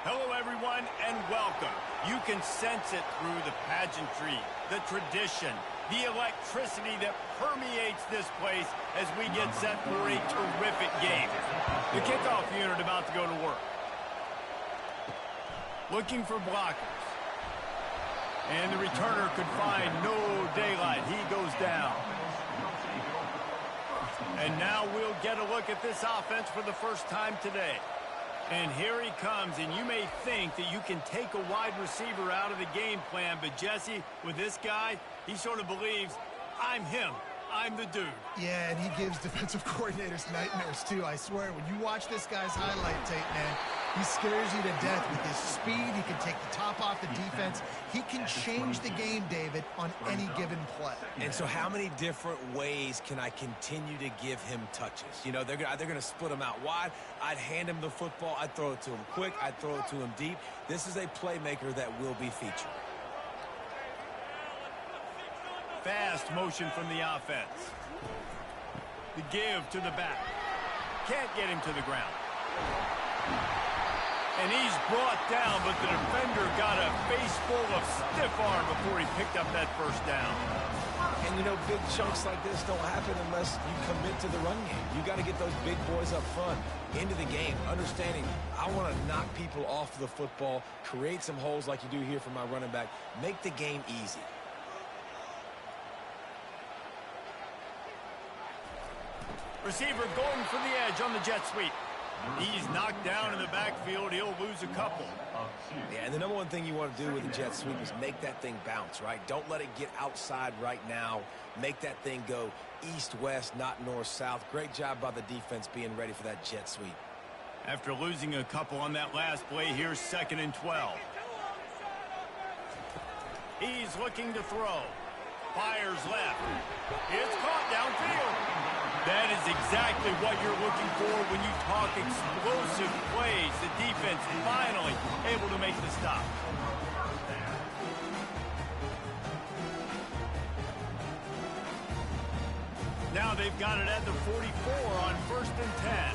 Hello, everyone, and welcome. You can sense it through the pageantry, the tradition, the electricity that permeates this place as we get set for a terrific game. The kickoff unit about to go to work. Looking for blockers. And the returner could find no daylight. He goes down. And now we'll get a look at this offense for the first time today. And here he comes, and you may think that you can take a wide receiver out of the game plan, but Jesse, with this guy, he sort of believes, I'm him. I'm the dude. Yeah, and he gives defensive coordinators nightmares, too. I swear, when you watch this guy's highlight tape, man, he scares you to death with his speed. He can take the top off the defense. He can change the game, David, on any given play. And so how many different ways can I continue to give him touches? You know, they're going to split him out wide. I'd hand him the football. I'd throw it to him quick. I'd throw it to him deep. This is a playmaker that will be featured. Fast motion from the offense. The give to the back. Can't get him to the ground. And he's brought down, but the defender got a face full of stiff arm before he picked up that first down. And, you know, big chunks like this don't happen unless you commit to the run game. You got to get those big boys up front into the game, understanding I want to knock people off the football, create some holes like you do here for my running back, make the game easy. Receiver going for the edge on the jet sweep. He's knocked down in the backfield. He'll lose a couple. Yeah, and the number one thing you want to do with a jet sweep is make that thing bounce, right? Don't let it get outside right now. Make that thing go east-west, not north-south. Great job by the defense being ready for that jet sweep. After losing a couple on that last play, here's 2nd and 12. He's looking to throw. Fires left. It's caught downfield. That is exactly what you're looking for when you talk explosive plays. The defense finally able to make the stop. Now they've got it at the 44 on 1st and 10.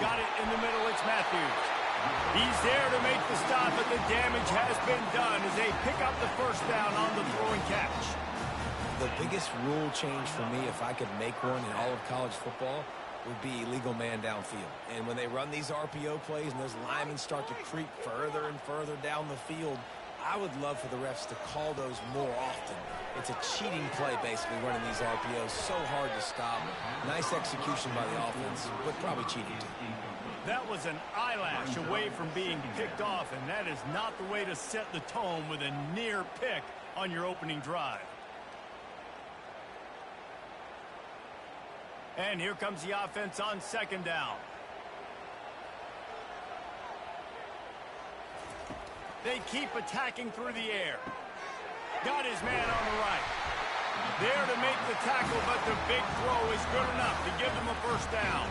Got it in the middle, it's Matthews. He's there to make the stop, but the damage has been done as they pick up the first down on the throw and catch. The biggest rule change for me, if I could make one in all of college football, would be illegal man downfield. And when they run these RPO plays and those linemen start to creep further and further down the field, I would love for the refs to call those more often. It's a cheating play, basically, running these RPOs. So hard to stop. Nice execution by the offense, but probably cheating too. That was an eyelash away from being picked off, and that is not the way to set the tone with a near pick on your opening drive. And here comes the offense on 2nd down. They keep attacking through the air. Got his man on the right. There to make the tackle, but the big throw is good enough to give them a first down.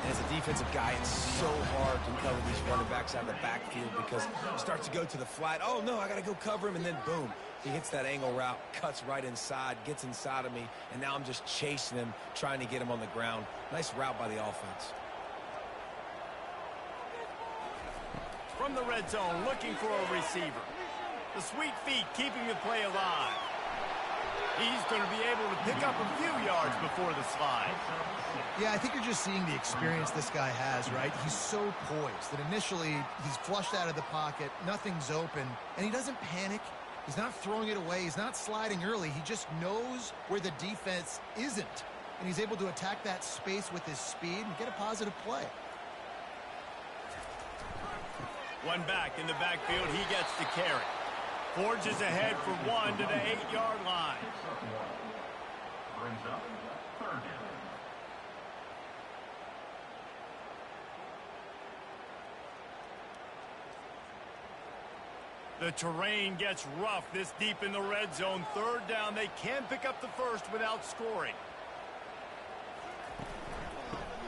And as a defensive guy, it's so hard to cover these running backs out of the backfield because he starts to go to the flat. Oh, no, I got to go cover him, and then boom. He hits that angle route, cuts right inside, gets inside of me, and now I'm just chasing him, trying to get him on the ground. Nice route by the offense. From the red zone, looking for a receiver. The sweet feet keeping the play alive. He's going to be able to pick up a few yards before the slide. Yeah, I think you're just seeing the experience this guy has, right? He's so poised that initially he's flushed out of the pocket, nothing's open, and he doesn't panic. He's not throwing it away. He's not sliding early. He just knows where the defense isn't, and he's able to attack that space with his speed and get a positive play. One back in the backfield, he gets the carry. Forges ahead for one to the 8-yard line. Brings up 3rd down. The terrain gets rough this deep in the red zone. 3rd down, they can pick up the first without scoring.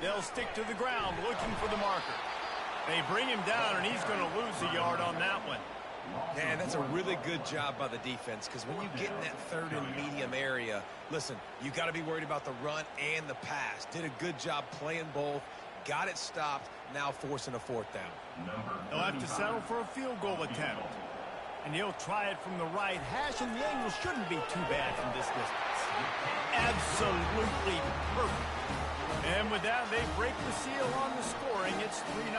They'll stick to the ground looking for the marker. They bring him down, and he's going to lose a yard on that one. Yeah, that's a really good job by the defense, because when you get in that third and medium area, listen, you got to be worried about the run and the pass. Did a good job playing both, got it stopped, now forcing a fourth down. They'll have to settle for a field goal attempt. And he'll try it from the right hash, and the angle shouldn't be too bad from this distance. Absolutely perfect. And with that, they break the seal on the scoring. It's 3-0.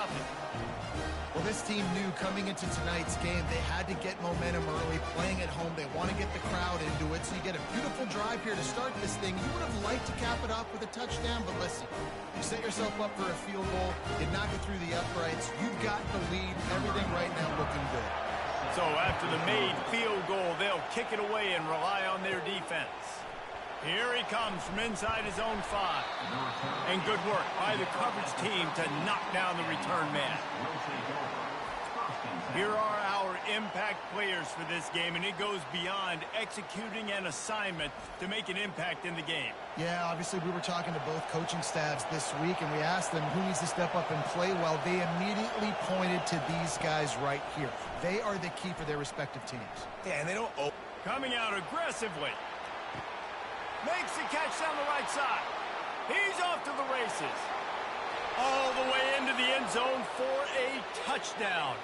Well, this team knew coming into tonight's game they had to get momentum early, playing at home. They want to get the crowd into it, so you get a beautiful drive here to start this thing. You would have liked to cap it off with a touchdown, but listen, you set yourself up for a field goal, you knock it through the uprights, you've got the lead, everything right now looking good. So after the made field goal, they'll kick it away and rely on their defense. Here he comes from inside his own 5. And good work by the coverage team to knock down the return man. Here are our impact players for this game, and it goes beyond executing an assignment to make an impact in the game. Yeah, obviously we were talking to both coaching staffs this week, and we asked them who needs to step up and play well. They immediately pointed to these guys right here. They are the key for their respective teams. Yeah, and they don't... Coming out aggressively. Makes the catch down the right side. He's off to the races. All the way into the end zone for a touchdown.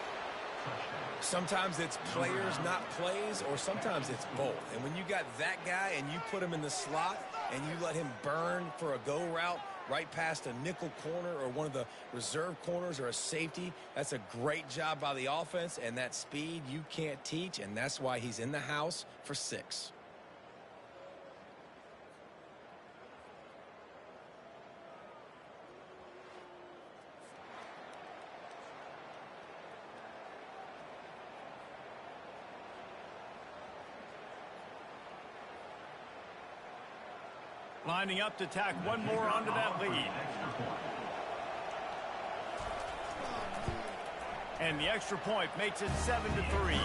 Sometimes it's players, not plays, or sometimes it's both. And when you got that guy and you put him in the slot and you let him burn for a go route right past a nickel corner or one of the reserve corners or a safety, that's a great job by the offense, and that speed you can't teach, and that's why he's in the house for 6. Lining up to tack one more onto that lead. And the extra point makes it 7-3.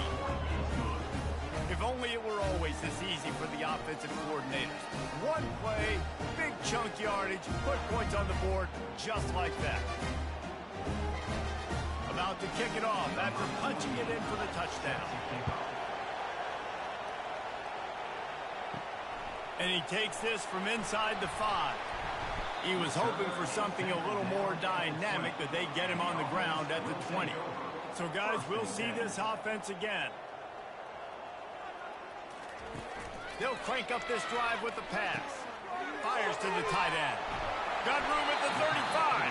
If only it were always this easy for the offensive coordinators. One play, big chunk yardage, put points on the board just like that. About to kick it off after punching it in for the touchdown. And he takes this from inside the 5. He was hoping for something a little more dynamic, but they get him on the ground at the 20. So, guys, we'll see this offense again. They'll crank up this drive with the pass. Fires to the tight end. Got room at the 35.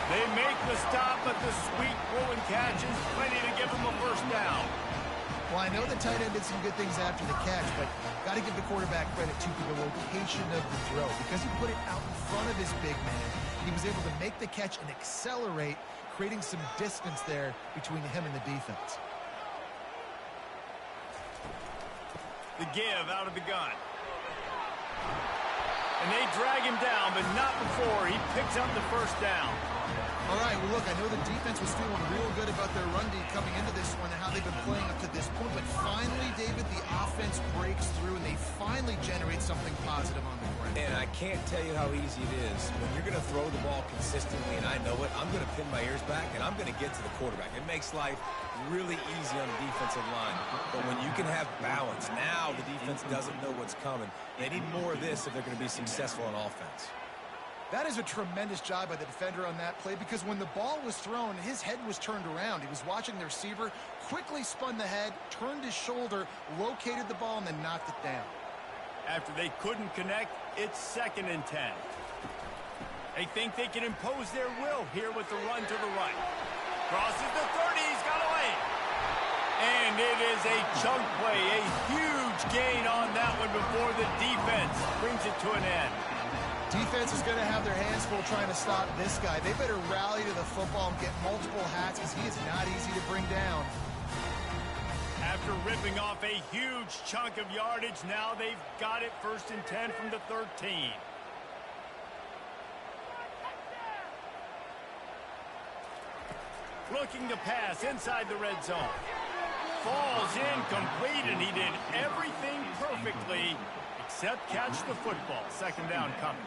They make the stop, but the sweet throw and catch is plenty to give them a first down. Well, I know the tight end did some good things after the catch, but got to give the quarterback credit, too, for the location of the throw. Because he put it out in front of his big man, he was able to make the catch and accelerate, creating some distance there between him and the defense. The give out of the gun. And they drag him down, but not before he picks up the first down. All right, well, look, I know the defense was feeling real good about their run D coming into this one and how they've been playing up to this point, but finally, David, the offense breaks through and they finally generate something positive on the ground. And I can't tell you how easy it is. When you're going to throw the ball consistently, and I know it, I'm going to pin my ears back and I'm going to get to the quarterback. It makes life really easy on the defensive line. But when you can have balance, now the defense doesn't know what's coming. They need more of this if they're going to be successful on offense. That is a tremendous job by the defender on that play, because when the ball was thrown, his head was turned around. He was watching the receiver, quickly spun the head, turned his shoulder, located the ball, and then knocked it down. After they couldn't connect, it's 2nd and 10. They think they can impose their will here with the run to the right. Crosses the 30, he's got away. And it is a chunk play, a huge gain on that one before the defense brings it to an end. Defense is going to have their hands full trying to stop this guy. They better rally to the football and get multiple hats, because he is not easy to bring down. After ripping off a huge chunk of yardage, now they've got it 1st and 10 from the 13. Looking to pass inside the red zone. Falls incomplete, and he did everything perfectly except catch the football. 2nd down coming.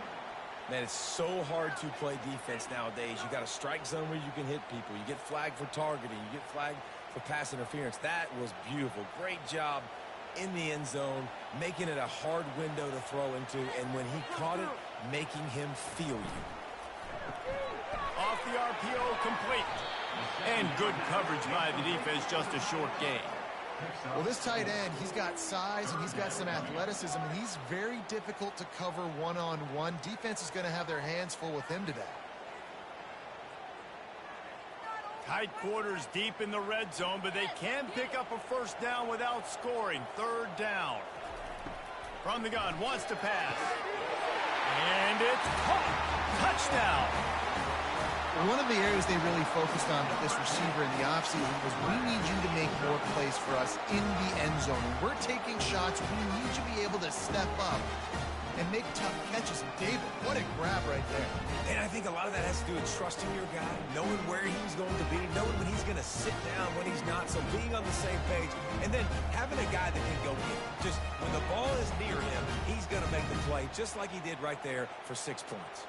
Man, it's so hard to play defense nowadays. You got a strike zone where you can hit people. You get flagged for targeting. You get flagged for pass interference. That was beautiful. Great job in the end zone, making it a hard window to throw into, and when he caught it, making him feel you. Off the RPO, complete. And good coverage by the defense, just a short gain. Well, this tight end, he's got size and he's got some athleticism, and he's very difficult to cover one-on-one. Defense is going to have their hands full with him today. Tight quarters deep in the red zone, but they can pick up a first down without scoring. Third down. From the gun, wants to pass. And it's caught. Touchdown. One of the areas they really focused on with this receiver in the offseason was, we need you to make more plays for us in the end zone. When we're taking shots, we need you to be able to step up and make tough catches. And David, what a grab right there. And I think a lot of that has to do with trusting your guy, knowing where he's going to be, knowing when he's going to sit down, when he's not, so being on the same page, and then having a guy that can go get it. Just when the ball is near him, he's going to make the play, just like he did right there for 6 points.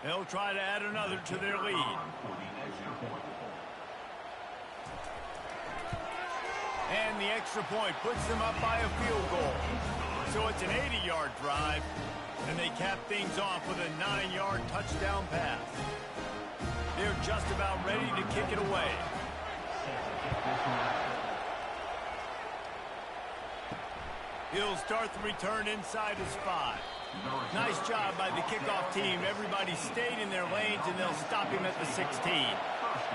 They'll try to add another to their lead. And the extra point puts them up by a field goal. So it's an 80-yard drive, and they cap things off with a 9-yard touchdown pass. They're just about ready to kick it away. He'll start the return inside his 5. Nice job by the kickoff team. Everybody stayed in their lanes, and they'll stop him at the 16.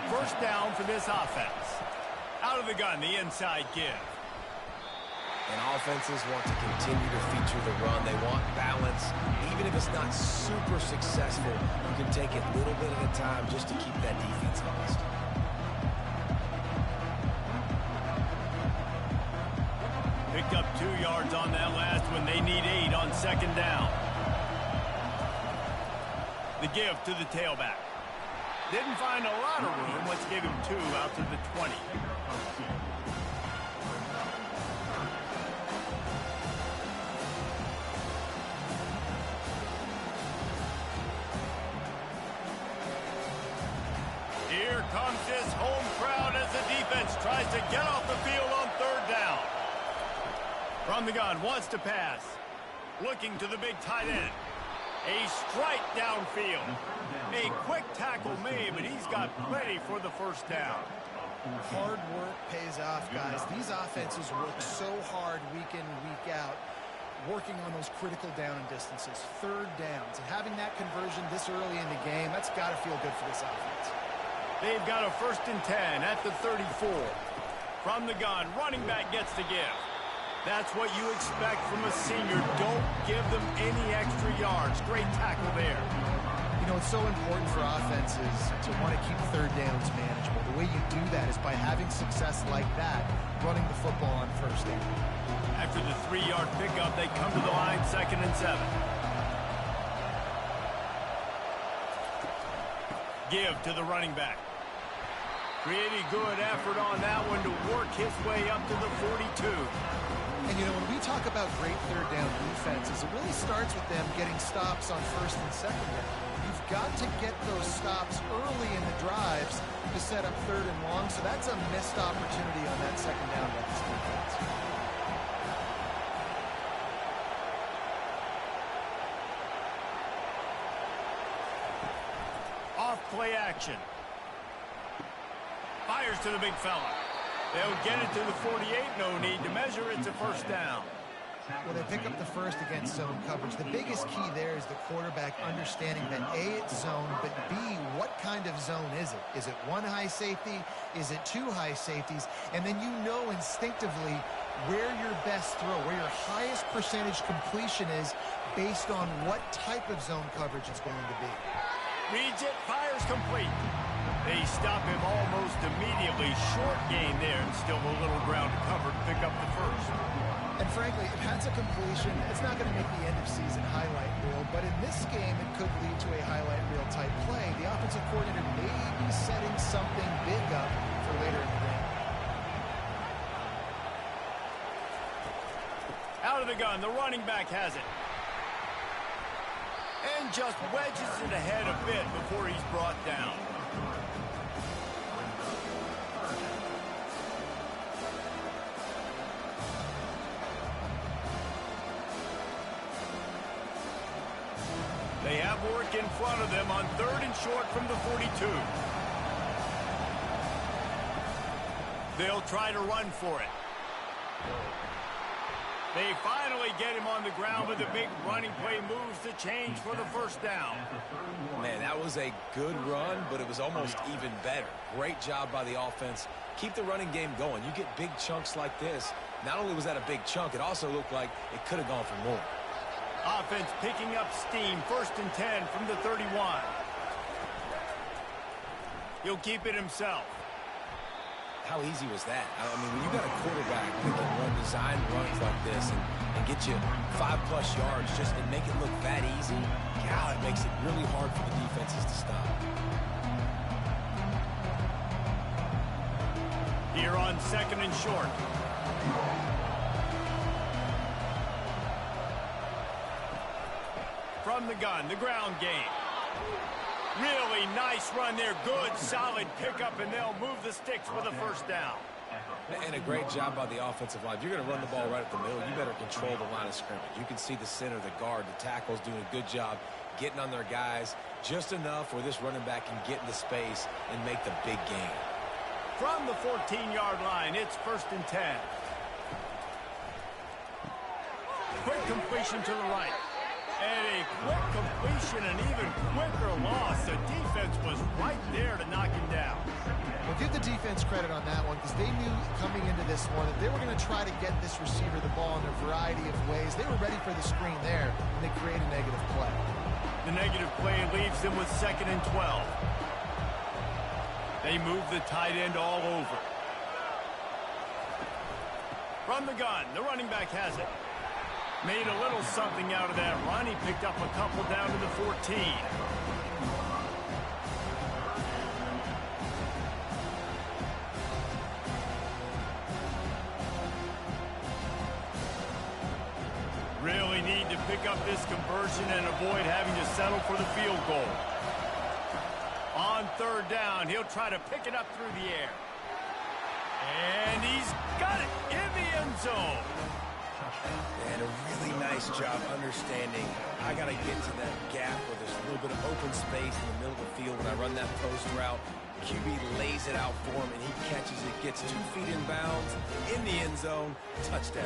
First down for this offense. Out of the gun, the inside give. And offenses want to continue to feature the run. They want balance. Even if it's not super successful, you can take it little bit at a time just to keep that defense honest. Picked up 2 yards on that last one. They need 8 on second down. The give to the tailback. Didn't find a lot of room. Let's give him 2 out to the 20. Here comes this home crowd as the defense tries to get off the field on third down. From the gun, wants to pass. Looking to the big tight end. A strike downfield. A quick tackle made, but he's got plenty for the first down. Hard work pays off, guys. These offenses work so hard week in, week out, working on those critical down and distances, third downs. And having that conversion this early in the game, that's got to feel good for this offense. They've got a 1st and 10 at the 34. From the gun, running back gets the give. That's what you expect from a senior. Don't give them any extra yards. Great tackle there. You know, it's so important for offenses to want to keep third downs manageable. The way you do that is by having success like that, running the football on first down. After the 3-yard pickup, they come to the line, 2nd and 7. Give to the running back. Pretty good effort on that one to work his way up to the 42. And, you know, when we talk about great third down defenses, it really starts with them getting stops on 1st and 2nd down. You've got to get those stops early in the drives to set up 3rd and long, so that's a missed opportunity on that 2nd down by this defense. Off play action. Fires to the big fella. They'll get it to the 48. No need to measure. It's a first down. Well, they pick up the first against zone coverage. The biggest key there is the quarterback understanding that A, it's zone, but B, what kind of zone is it? Is it 1 high safety? Is it 2 high safeties? And then you know instinctively where your best throw, where your highest percentage completion is based on what type of zone coverage it's going to be. Reads it, fires complete. They stop him almost immediately. Short gain there, and still a little ground to cover to pick up the first. And frankly, if that's a completion, it's not going to make the end-of-season highlight reel. But in this game, it could lead to a highlight reel type play. The offensive coordinator may be setting something big up for later in the game. Out of the gun, the running back has it. And just wedges it ahead a bit before he's brought down. They have work in front of them on 3rd and short from the 42. They'll try to run for it. They finally get him on the ground with a big running play moves to change for the first down. Man, that was a good run, but it was almost even better. Great job by the offense. Keep the running game going. You get big chunks like this. Not only was that a big chunk, it also looked like it could have gone for more. Offense picking up steam. 1st and 10 from the 31. He'll keep it himself. How easy was that? I mean, when you got a quarterback that can run design runs like this and get you 5+ yards just and make it look that easy, God, it makes it really hard for the defenses to stop. Here on 2nd and short. From the gun, the ground game. Really nice run there. Good, solid pickup, and they'll move the sticks for the first down. And a great job by the offensive line. If you're going to run the ball right at the middle, you better control the line of scrimmage. You can see the center, the guard, the tackles doing a good job getting on their guys just enough where this running back can get into space and make the big gain. From the 14-yard line, it's 1st and 10. Quick completion to the right. And a quick completion, an even quicker loss. The defense was right there to knock him down. Well, give the defense credit on that one because they knew coming into this one that they were going to try to get this receiver the ball in a variety of ways. They were ready for the screen there, and they create a negative play. The negative play leaves them with 2nd and 12. They move the tight end all over. From the gun, the running back has it. Made a little something out of that run. He picked up a couple down to the 14. Really need to pick up this conversion and avoid having to settle for the field goal. On 3rd down, he'll try to pick it up through the air. And he's got it in the end zone. And a really nice job understanding I got to get to that gap where there's a little bit of open space in the middle of the field when I run that post route. QB lays it out for him, and he catches it, gets 2 feet in bounds, in the end zone, touchdown.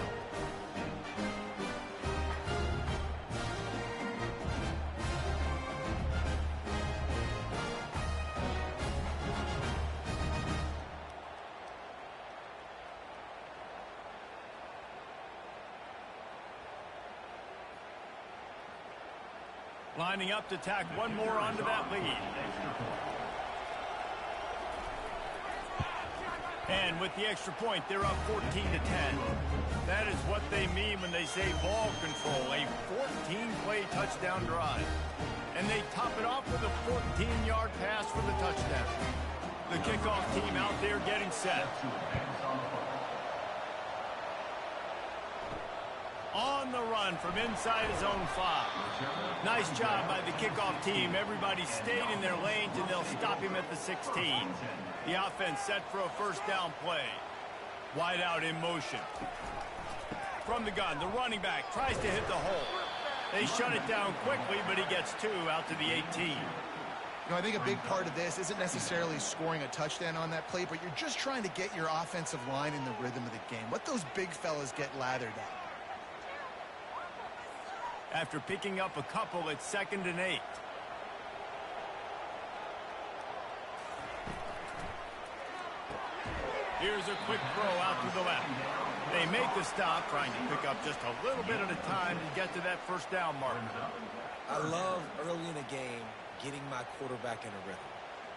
Lining up to tack one more onto that lead. And with the extra point, they're up 14 to 10. That is what they mean when they say ball control, a 14-play touchdown drive. And they top it off with a 14-yard pass for the touchdown. The kickoff team out there getting set. On the run from inside his own 5. Nice job by the kickoff team. Everybody stayed in their lanes, and they'll stop him at the 16. The offense set for a first down play. Wide out in motion. From the gun, the running back tries to hit the hole. They shut it down quickly, but he gets 2 out to the 18. You know, I think a big part of this isn't necessarily scoring a touchdown on that play, but you're just trying to get your offensive line in the rhythm of the game. Let those big fellas get lathered up. After picking up a couple, it's 2nd and 8. Here's a quick throw out to the left. They make the stop, trying to pick up just a little bit at a time to get to that first down mark. I love early in a game getting my quarterback in a rhythm.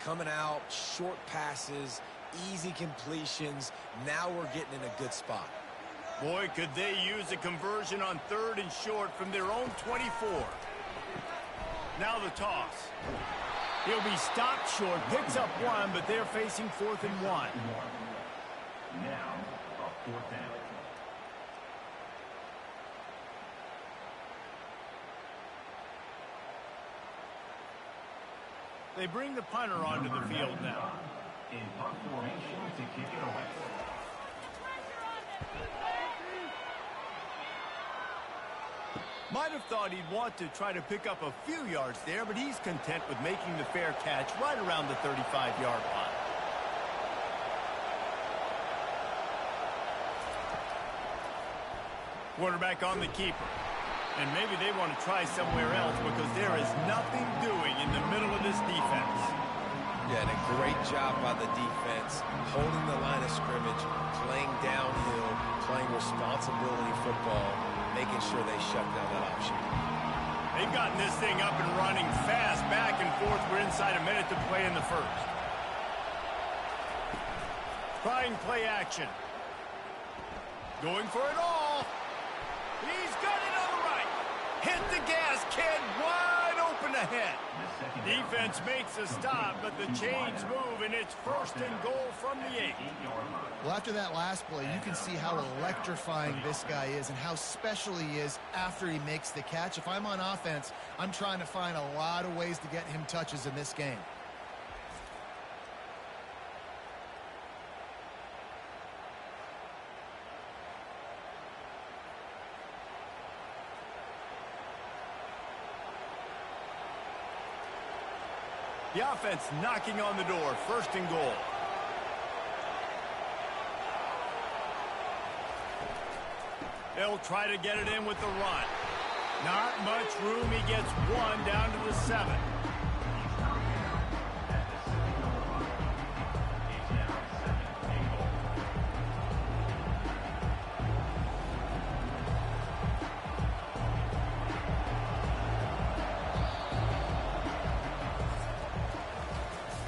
Coming out, short passes, easy completions. Now we're getting in a good spot. Boy, could they use a conversion on 3rd and short from their own 24. Now the toss. He'll be stopped short, picks up 1, but they're facing 4th and 1. Now, a 4th down. They bring the punter onto the field now. In punt formation to kick it away. Might have thought he'd want to try to pick up a few yards there, but he's content with making the fair catch right around the 35-yard line. Quarterback on the keeper. And maybe they want to try somewhere else because there is nothing doing in the middle of this defense. Yeah, and a great job by the defense, holding the line of scrimmage, playing downhill, playing responsibility football, making sure they shut down that option. They've gotten this thing up and running fast, back and forth. We're inside a minute to play in the first. Trying play action. Going for it all. He's got it on the right. Hit the gas, kid. Wide open ahead. Defense makes a stop, but the chains move, and it's 1st and goal from the 8. Well, after that last play, you can see how electrifying this guy is and how special he is after he makes the catch. If I'm on offense, I'm trying to find a lot of ways to get him touches in this game. The offense knocking on the door, 1st and goal. They'll try to get it in with the run. Not much room. He gets 1 down to the 7.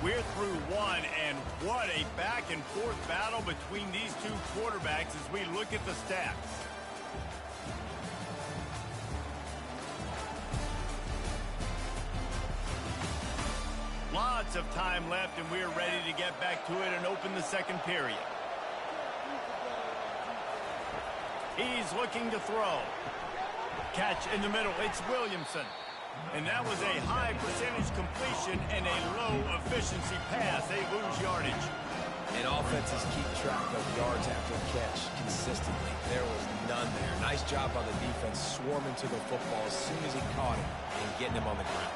We're through 1, and what a back-and-forth battle between these two quarterbacks as we look at the stats. Lots of time left, and we're ready to get back to it and open the second period. He's looking to throw. Catch in the middle. It's Williamson. And that was a high percentage completion and a low efficiency pass. They lose yardage. And offenses keep track of yards after catch consistently. There was none there. Nice job by the defense swarming to the football as soon as he caught it and getting him on the ground.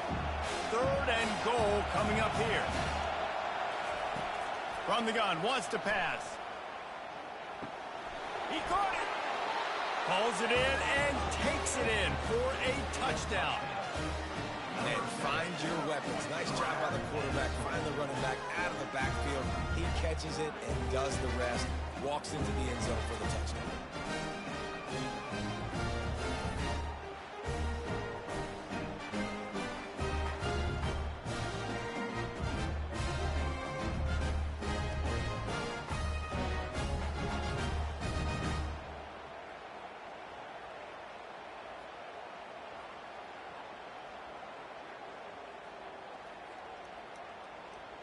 3rd and goal coming up here. From the gun, wants to pass. He caught it. Pulls it in and takes it in for a touchdown. And find your weapons. Nice job by the quarterback. Find the running back out of the backfield. He catches it and does the rest. Walks into the end zone for the touchdown.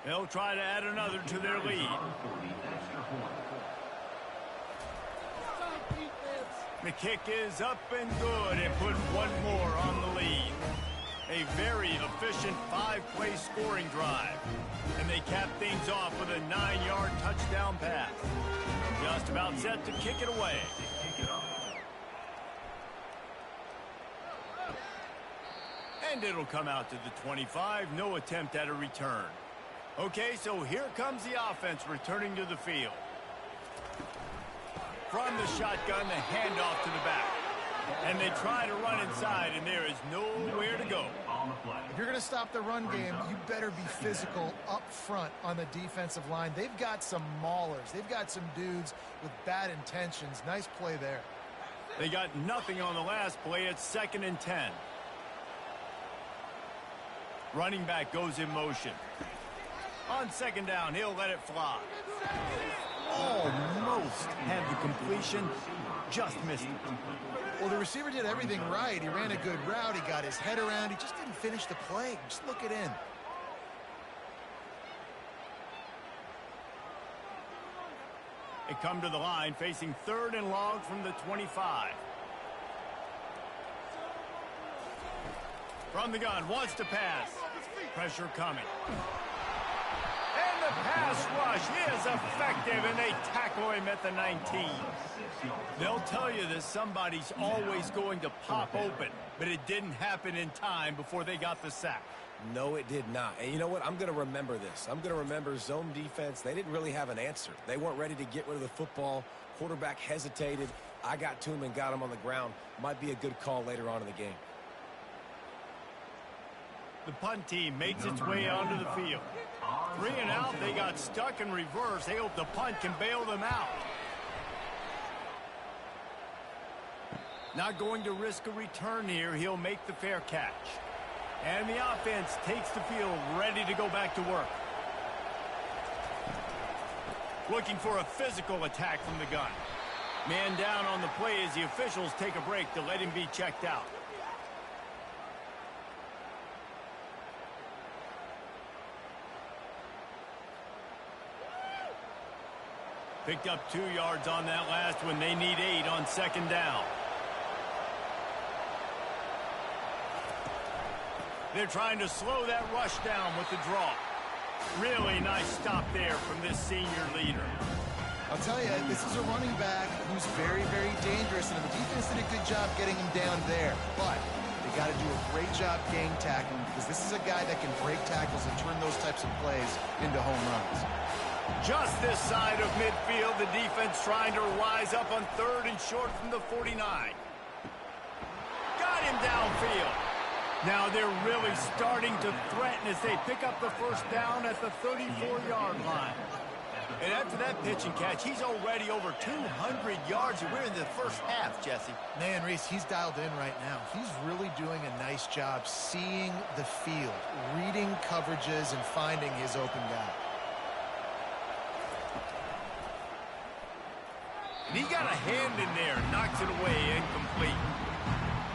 They'll try to add another to their lead. The kick is up and good and put 1 more on the lead. A very efficient 5-play scoring drive. And they cap things off with a 9-yard touchdown pass. Just about set to kick it away. And it'll come out to the 25. No attempt at a return. Okay, so here comes the offense returning to the field. From the shotgun, the handoff to the back. And they try to run inside, and there is nowhere to go. If you're going to stop the run game, you better be physical up front on the defensive line. They've got some maulers. They've got some dudes with bad intentions. Nice play there. They got nothing on the last play. It's 2nd and 10. Running back goes in motion. On 2nd down, he'll let it fly. Almost had the completion, just missed it. Well, the receiver did everything right. He ran a good route. He got his head around. He just didn't finish the play. Just look it in. They come to the line, facing 3rd and long from the 25. From the gun, wants to pass. Pressure coming. And the pass rush is effective, and they tackle him at the 19. They'll tell you that somebody's always going to pop open, but it didn't happen in time before they got the sack. No, it did not. And you know what? I'm going to remember this. I'm going to remember zone defense. They didn't really have an answer. They weren't ready to get rid of the football. Quarterback hesitated. I got to him and got him on the ground. Might be a good call later on in the game. The punt team makes its way onto the field. 3 and out, they got stuck in reverse. They hope the punt can bail them out. Not going to risk a return here. He'll make the fair catch. And the offense takes the field, ready to go back to work. Looking for a physical attack from the gun. Man down on the play as the officials take a break to let him be checked out. Picked up 2 yards on that last one. They need 8 on second down. They're trying to slow that rush down with the draw. Really nice stop there from this senior leader. I'll tell you, this is a running back who's very, very dangerous, and the defense did a good job getting him down there. But they got to do a great job gang tackling, because this is a guy that can break tackles and turn those types of plays into home runs. Just this side of midfield, the defense trying to rise up on 3rd and short from the 49. Got him downfield. Now they're really starting to threaten as they pick up the first down at the 34-yard line. And after that pitch and catch, he's already over 200 yards, and we're in the first half, Jesse. Man, Reese, he's dialed in right now. He's really doing a nice job seeing the field, reading coverages, and finding his open guy. And he got a hand in there, knocks it away, incomplete.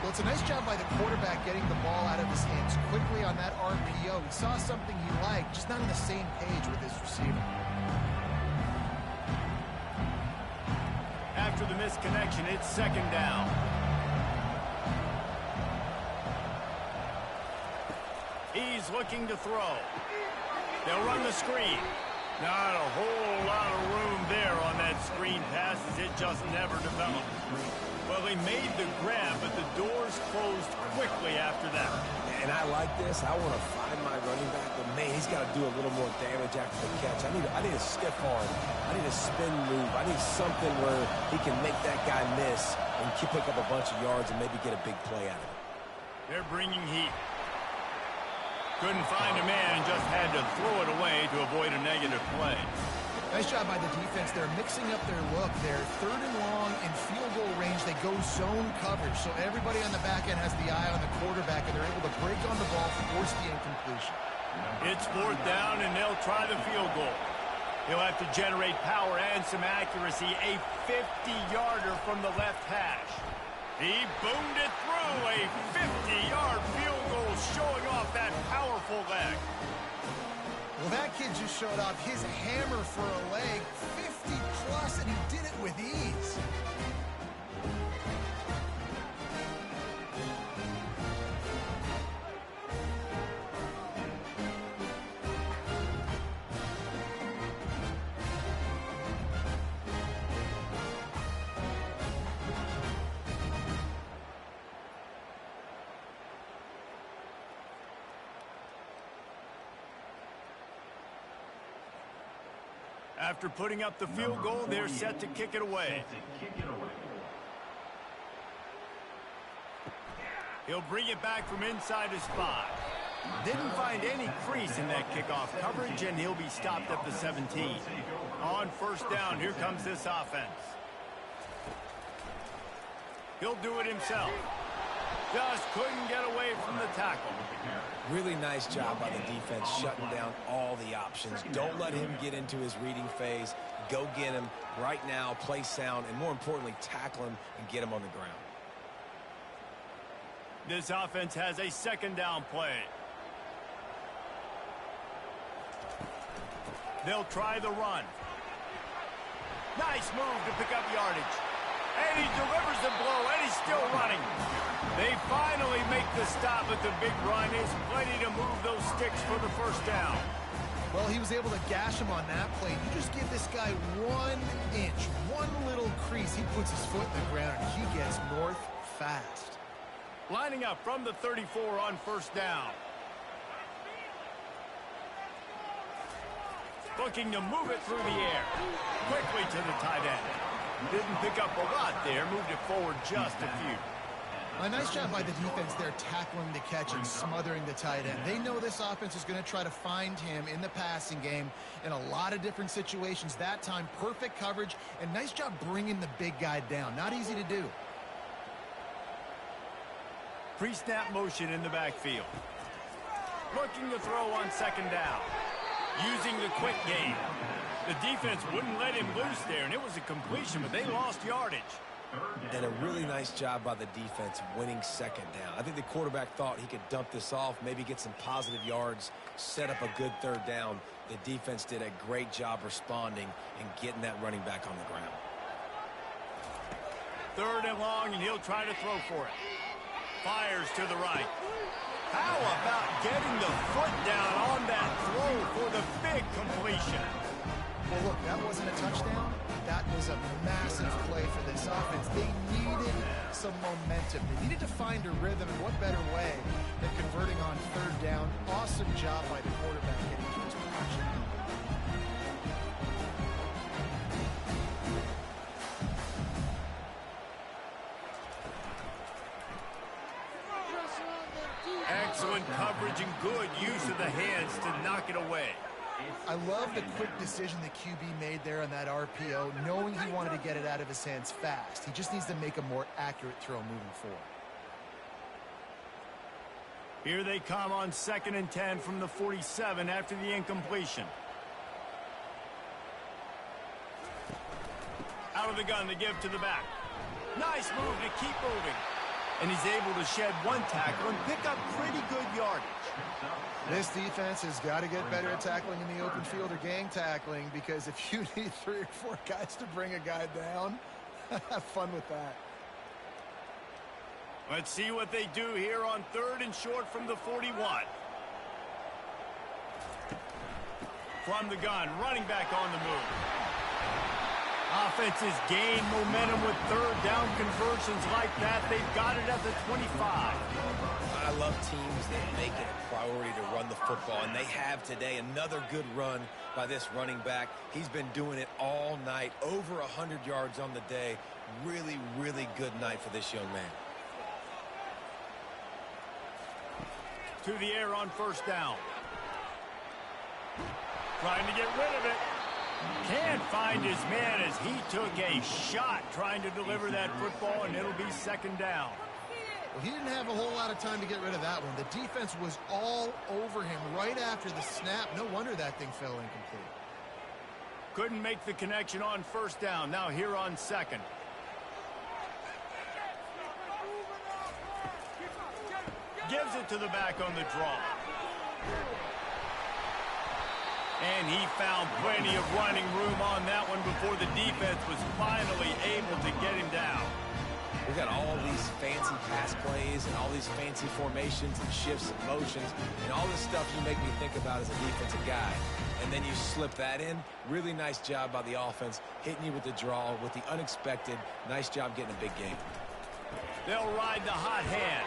Well, it's a nice job by the quarterback getting the ball out of his hands quickly on that RPO. He saw something he liked, just not on the same page with his receiver. After the misconnection, it's second down. He's looking to throw. They'll run the screen. Not a whole lot of room there on that screen pass as it just never developed. Well, they made the grab, but the doors closed quickly after that. And I like this. I want to find my running back, but man, he's got to do a little more damage after the catch. I need a stiff arm. I need a spin move. I need something where he can make that guy miss and pick up a bunch of yards and maybe get a big play out of it. They're bringing heat. Couldn't find a man, just had to throw it away to avoid a negative play. Nice job by the defense. They're mixing up their look. They're 3rd and long in field goal range. They go zone coverage, so everybody on the back end has the eye on the quarterback, and they're able to break on the ball, force the incompletion. It's 4th down, and they'll try the field goal. He'll have to generate power and some accuracy. A 50-yarder from the left hash. He boomed it through. A 50-yard field goal showing off that powerful leg. Well, that kid just showed off his hammer for a leg, 50-plus, and he did it with ease. After putting up the field goal, they're set to kick it away. He'll bring it back from inside his 5. Didn't find any crease in that kickoff coverage, and he'll be stopped at the 17. On 1st down, here comes this offense. He'll do it himself. Just couldn't get away from the tackle. Really nice job by the defense shutting down all the options. Don't let him get into his reading phase. Go get him right now, play sound, and more importantly, tackle him and get him on the ground. This offense has a 2nd down play. They'll try the run. Nice move to pick up yardage. And he delivers the blow, and he's still running. They finally make the stop, but the big run is plenty to move those sticks for the first down. Well, he was able to gash him on that play. You just give this guy 1 inch, one little crease. He puts his foot in the ground, and he gets north fast. Lining up from the 34 on first down. Looking to move it through the air. Quickly to the tight end. Didn't pick up a lot there. Moved it forward just a few. A nice job by the defense there, tackling the catch and smothering the tight end. They know this offense is going to try to find him in the passing game in a lot of different situations. That time, perfect coverage, and nice job bringing the big guy down. Not easy to do. Pre-snap motion in the backfield. Looking to throw on second down. Using the quick game. The defense wouldn't let him loose there, and it was a completion, but they lost yardage. And a really nice job by the defense winning second down. I think the quarterback thought he could dump this off, maybe get some positive yards, set up a good third down. The defense did a great job responding and getting that running back on the ground. 3rd and long, and he'll try to throw for it. Fires to the right. How about getting the foot down on that throw for the big completion? Well, look, that wasn't a touchdown. That was a massive play for this offense. They needed some momentum. They needed to find a rhythm, and what better way than converting on 3rd down. Awesome job by the quarterback getting into production. Excellent coverage and good use of the hands to knock it away. I love the quick decision the QB made there on that RPO, knowing he wanted to get it out of his hands fast. He just needs to make a more accurate throw moving forward. Here they come on 2nd and 10 from the 47 after the incompletion. Out of the gun to give to the back. Nice move to keep moving. And he's able to shed 1 tackle and pick up pretty good yardage. This defense has got to get better at tackling in the open field or gang tackling, because if you need 3 or 4 guys to bring a guy down, have fun with that. Let's see what they do here on 3rd and short from the 41. From the gun, running back on the move. Offenses gain momentum with 3rd down conversions like that. They've got it at the 25. I love teams that make it a priority to run the football, and they have today. Another good run by this running back. He's been doing it all night, over 100 yards on the day. Really, really good night for this young man. To the air on 1st down. Trying to get rid of it. Can't find his man as he took a shot trying to deliver that football, and it'll be 2nd down. Well, he didn't have a whole lot of time to get rid of that one. The defense was all over him right after the snap. No wonder that thing fell incomplete. Couldn't make the connection on 1st down. Now here on 2nd. Gives it to the back on the draw. And he found plenty of running room on that one before the defense was finally able to get him down. We've got all these fancy pass plays and all these fancy formations and shifts and motions and all this stuff you make me think about as a defensive guy. And then you slip that in. Really nice job by the offense, hitting you with the draw, with the unexpected. Nice job getting a big game. They'll ride the hot hand.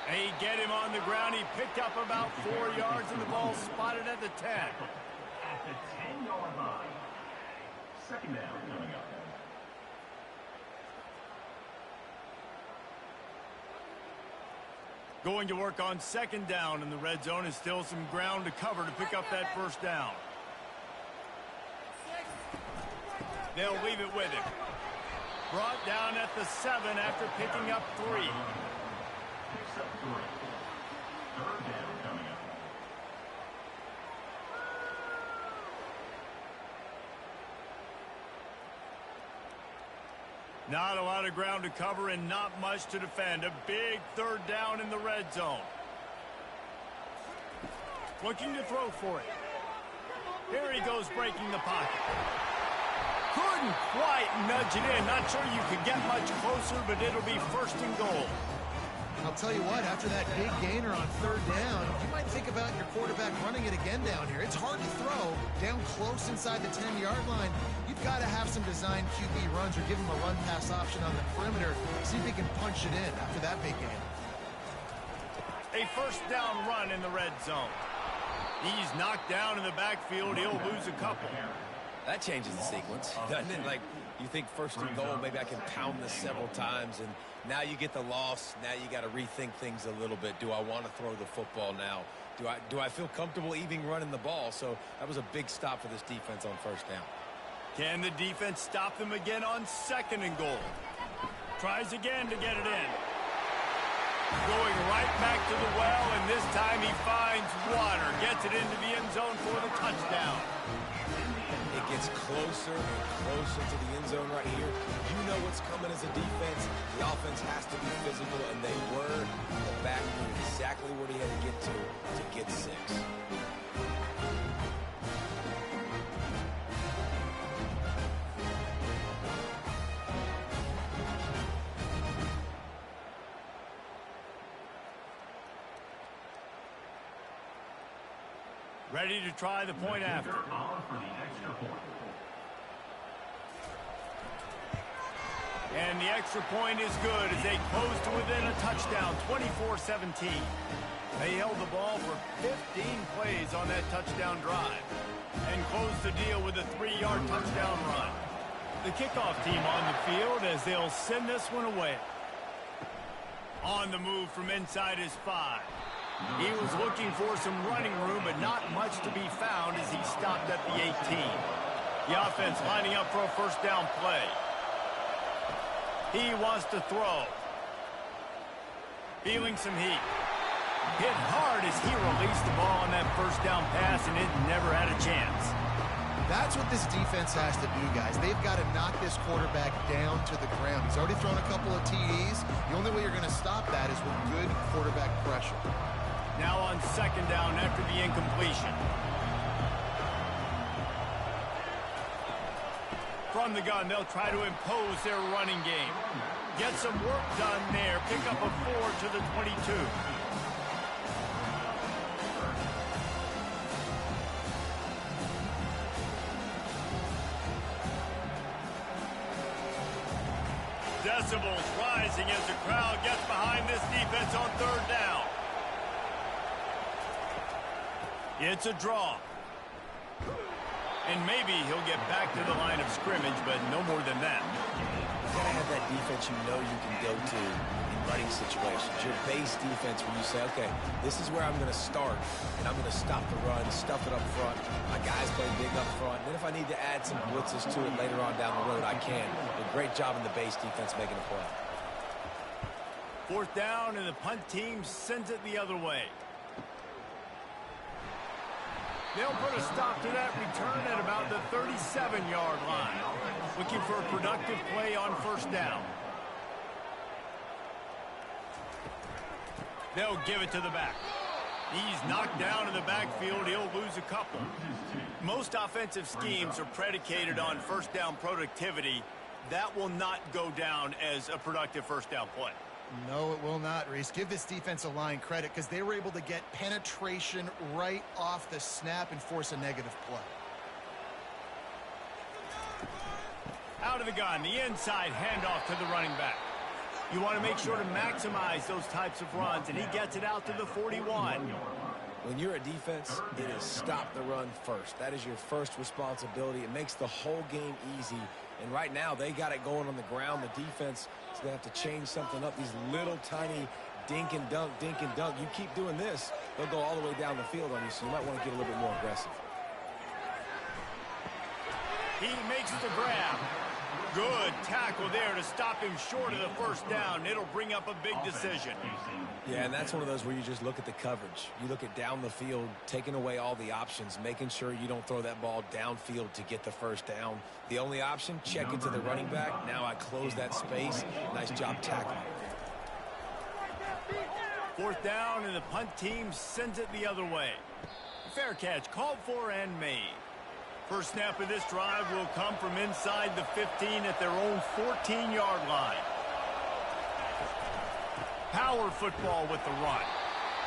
They get him on the ground. He picked up about 4 yards, and the ball spotted at the 10. At the 10-yard line. 2nd down coming up. Going to work on 2nd down in the red zone, and still some ground to cover to pick up that 1st down. They'll leave it with him. Brought down at the 7 after picking up 3. Picks up 3. 3rd down coming up. Not a lot of ground to cover and not much to defend. A big 3rd down in the red zone. Looking to throw for it. Here he goes breaking the pocket. Couldn't quite nudge it in. Not sure you could get much closer, but it'll be first and goal. I'll tell you what, after that big gainer on third down, you might think about your quarterback running it again down here. It's hard to throw down close inside the 10-yard line. You've got to have some designed QB runs or give him a run-pass option on the perimeter. See if he can punch it in after that big gain. A first down run in the red zone. He's knocked down in the backfield. He'll lose a couple. That changes the sequence, doesn't it? Like, you think first and goal, maybe I can pound this several times, and now you get the loss. Now you got to rethink things a little bit. Do I want to throw the football now? Do I feel comfortable even running the ball? So that was a big stop for this defense on first down. Can the defense stop them again on second and goal? Tries again to get it in. Going right back to the well, and this time he finds water. Gets it into the end zone for the touchdown. It gets closer and closer to the end zone right here. You know what's coming as a defense. The offense has to be physical, and they were. The back knew exactly where he had to get 6. Ready to try the point after. And the extra point is good as they close to within a touchdown, 24-17. They held the ball for 15 plays on that touchdown drive and closed the deal with a 3-yard touchdown run. The kickoff team on the field as they'll send this one away. On the move from inside his 5. He was looking for some running room, but not much to be found as he stopped at the 18. The offense lining up for a first down play. He wants to throw. Feeling some heat. Hit hard as he released the ball on that first down pass, and it never had a chance. That's what this defense has to do, guys. They've got to knock this quarterback down to the ground. He's already thrown a couple of TDs. The only way you're going to stop that is with good quarterback pressure. Now on second down after the incompletion. From the gun, they'll try to impose their running game. Get some work done there. Pick up a 4 to the 22. Decibels rising as the crowd gets behind this defense on third down. It's a draw. And maybe he'll get back to the line of scrimmage, but no more than that. You gotta have that defense you know you can go to in running situations. Your base defense where you say, okay, this is where I'm gonna start, and I'm gonna stop the run, stuff it up front. My guys play big up front. Then if I need to add some blitzes to it later on down the road, I can. A great job in the base defense making a play. Fourth down, and the punt team sends it the other way. They'll put a stop to that return at about the 37-yard line. Looking for a productive play on first down. They'll give it to the back. He's knocked down in the backfield. He'll lose a couple. Most offensive schemes are predicated on first down productivity. That will not go down as a productive first down play. No, it will not, Reese. Give this defensive line credit because they were able to get penetration right off the snap and force a negative play. Out of the gun, the inside handoff to the running back. You want to make sure to maximize those types of runs, and he gets it out to the 41. When you're a defense, it is stop the run first. That is your first responsibility. It makes the whole game easy. And right now, they got it going on the ground. The defense is going to have to change something up. These little tiny dink and dunk, dink and dunk. You keep doing this, they'll go all the way down the field on you, so you might want to get a little bit more aggressive. He makes the grab. Good tackle there to stop him short of the first down. It'll bring up a big decision. Yeah, and that's one of those where you just look at the coverage. You look at down the field, taking away all the options, making sure you don't throw that ball downfield to get the first down. The only option, check it to the running back. Now I close that space. Nice job tackling. Fourth down, and the punt team sends it the other way. Fair catch, called for and made. First snap of this drive will come from inside the 15 at their own 14-yard line. Power football with the run.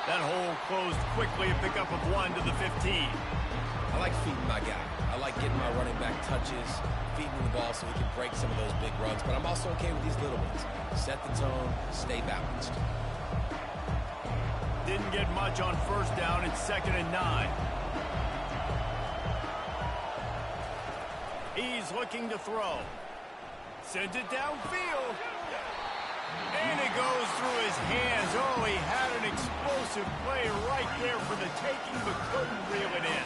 That hole closed quickly, a pickup of 1 to the 15. I like feeding my guy. I like getting my running back touches, feeding him the ball so he can break some of those big runs. But I'm also okay with these little ones. Set the tone, stay balanced. Didn't get much on first down. It's 2nd and 9. He's looking to throw. Sends it downfield. And it goes through his hands. Oh, he had an explosive play right there for the taking, but couldn't reel it in.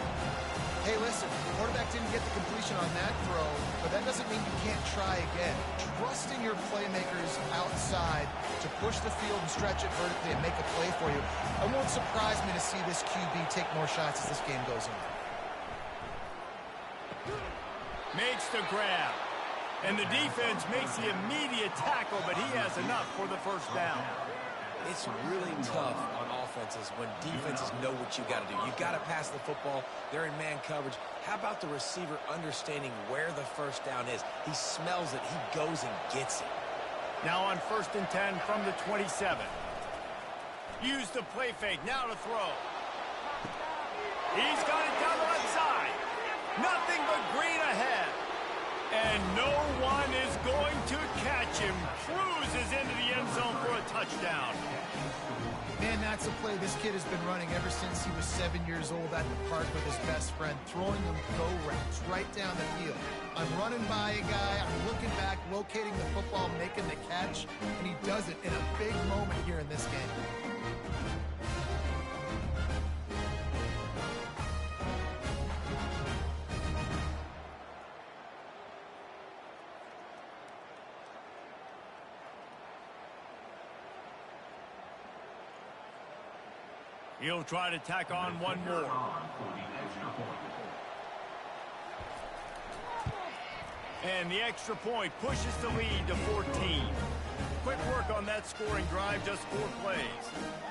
Hey, listen, the quarterback didn't get the completion on that throw, but that doesn't mean you can't try again. Trusting your playmakers outside to push the field and stretch it vertically and make a play for you. It won't surprise me to see this QB take more shots as this game goes on. Makes the grab. And the defense makes the immediate tackle, but he has enough for the first down. It's really tough on offenses when defenses know what you got to do. You got to pass the football. They're in man coverage. How about the receiver understanding where the first down is? He smells it. He goes and gets it. Now on 1st and 10 from the 27. Use the play fake. Now to throw. He's got it down the left side. Nothing but green ahead. And no one is going to catch him. Cruises into the end zone for a touchdown. Man, that's a play this kid has been running ever since he was 7 years old at the park with his best friend, throwing him go routes right down the field. I'm running by a guy, I'm looking back, locating the football, making the catch, and he does it in a big moment here in this game. He'll try to tack on one more. And the extra point pushes the lead to 14. Quick work on that scoring drive, just 4 plays.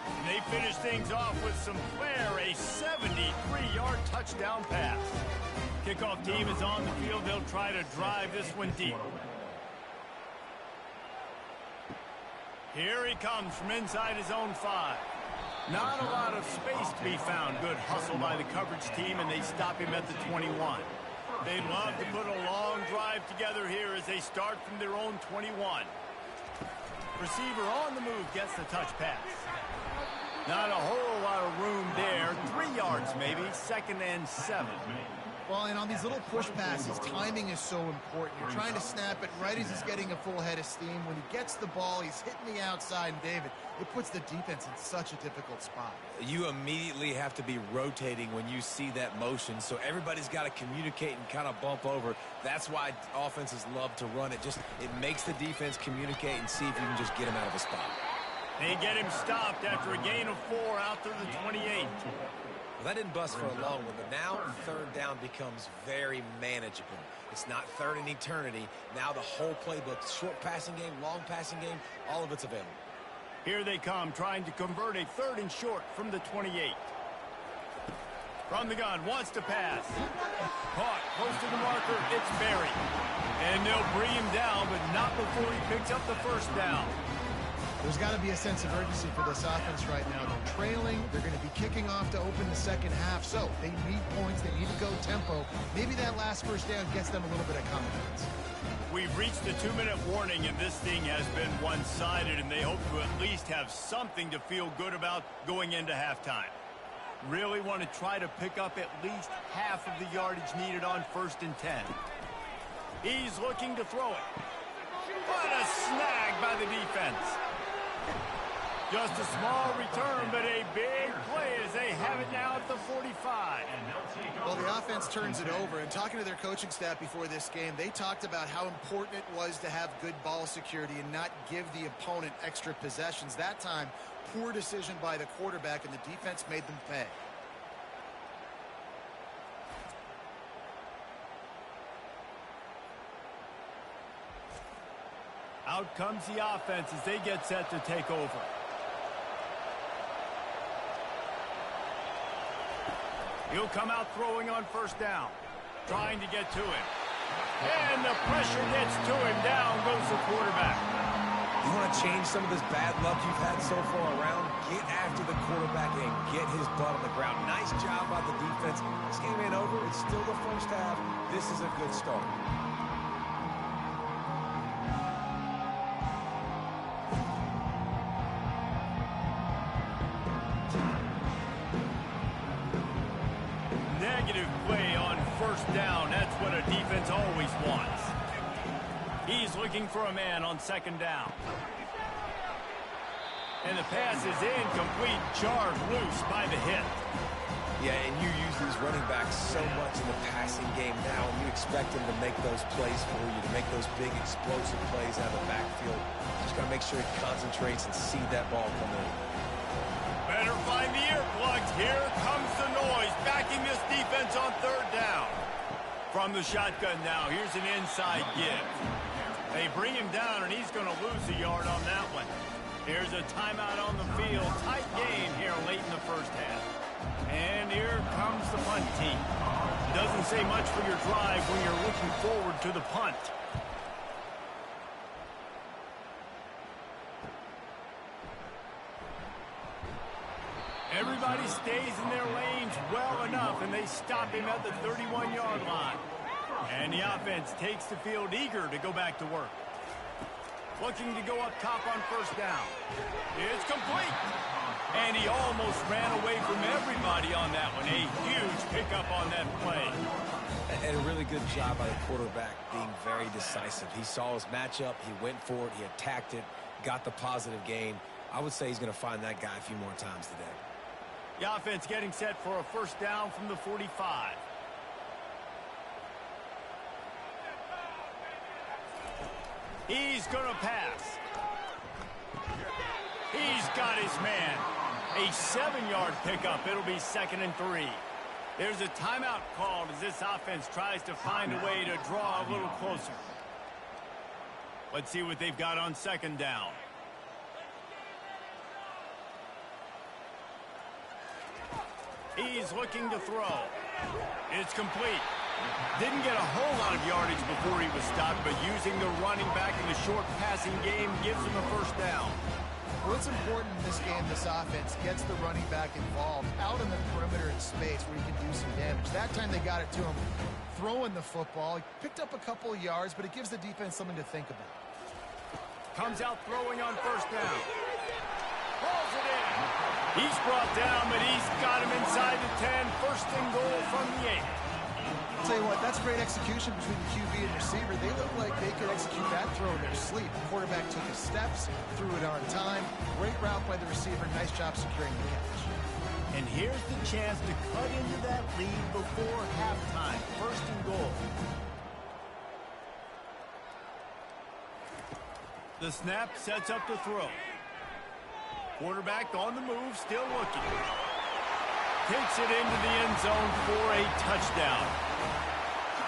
And they finish things off with some flair, a 73-yard touchdown pass. Kickoff team is on the field. They'll try to drive this one deep. Here he comes from inside his own 5. Not a lot of space to be found. Good hustle by the coverage team, and they stop him at the 21. They'd love to put a long drive together here as they start from their own 21. Receiver on the move gets the touch pass. Not a whole lot of room there. 3 yards maybe. 2nd and 7. Well, and on these little push passes, timing is so important. You're trying to snap it right as he's getting a full head of steam. When he gets the ball, he's hitting the outside, and David, it puts the defense in such a difficult spot. You immediately have to be rotating when you see that motion, so everybody's got to communicate and kind of bump over. That's why offenses love to run it. It makes the defense communicate and see if you can just get him out of a spot. They get him stopped after a gain of 4 out to the 28. Well, that didn't bust for a long one, but now 3rd down becomes very manageable. It's not 3rd and eternity. Now the whole playbook, short passing game, long passing game, all of it's available. Here they come, trying to convert a 3rd and short from the 28. From the gun, wants to pass. Caught, close to the marker, it's buried. And they'll bring him down, but not before he picks up the first down. There's got to be a sense of urgency for this offense right now. They're trailing. They're going to be kicking off to open the second half. So they need points. They need to go tempo. Maybe that last first down gets them a little bit of confidence. We've reached the 2-minute warning, and this thing has been one-sided, and they hope to at least have something to feel good about going into halftime. Really want to try to pick up at least half of the yardage needed on 1st and 10. He's looking to throw it. What a snag by the defense. Just a small return, but a big play as they have it now at the 45. Well, the offense turns it over, and talking to their coaching staff before this game, they talked about how important it was to have good ball security and not give the opponent extra possessions. That time, poor decision by the quarterback, and the defense made them pay. Out comes the offense as they get set to take over. He'll come out throwing on 1st down. Trying to get to him. And the pressure gets to him. Down goes the quarterback. You want to change some of this bad luck you've had so far around? Get after the quarterback and get his butt on the ground. Nice job by the defense. This game ain't over. It's still the first half. This is a good start. Negative play on first down. That's what a defense always wants. He's looking for a man on second down. And the pass is incomplete. Jarred loose by the hit. Yeah, and you use these running backs so much in the passing game now, and you expect them to make those plays for you, to make those big explosive plays out of the backfield. Just got to make sure he concentrates and see that ball come in. Better find the earplugs. Here comes the noise, backing this defense on third down. From the shotgun now, here's an inside give. They bring him down, and he's going to lose a yard on that one. Here's a timeout on the field. Tight game here late in the first half. And here comes the punt team. Doesn't say much for your drive when you're looking forward to the punt. Everybody stays in their lanes well enough, and they stop him at the 31-yard line. And the offense takes the field eager to go back to work. Looking to go up top on first down. It's complete. And he almost ran away from everybody on that one. A huge pickup on that play. And a really good job by the quarterback being very decisive. He saw his matchup. He went for it. He attacked it. Got the positive gain. I would say he's going to find that guy a few more times today. The offense getting set for a first down from the 45. He's going to pass. He's got his man. A 7-yard pickup. It'll be 2nd and 3. There's a timeout called as this offense tries to find a way to draw a little closer. Let's see what they've got on second down. He's looking to throw. It's complete. Didn't get a whole lot of yardage before he was stopped, but using the running back in the short passing game gives him a first down. What's important in this game, this offense gets the running back involved out in the perimeter in space where he can do some damage. That time they got it to him throwing the football. He picked up a couple of yards, but it gives the defense something to think about. Comes out throwing on first down. Pulls it in. He's brought down, but he's got him inside the 10. First and goal from the 8. I'll tell you what, that's great execution between the QB and receiver. They look like they could execute that throw in their sleep. The quarterback took his steps, threw it on time. Great route by the receiver. Nice job securing the catch. And here's the chance to cut into that lead before halftime. First and goal. The snap sets up the throw. Quarterback on the move, still looking. Takes it into the end zone for a touchdown.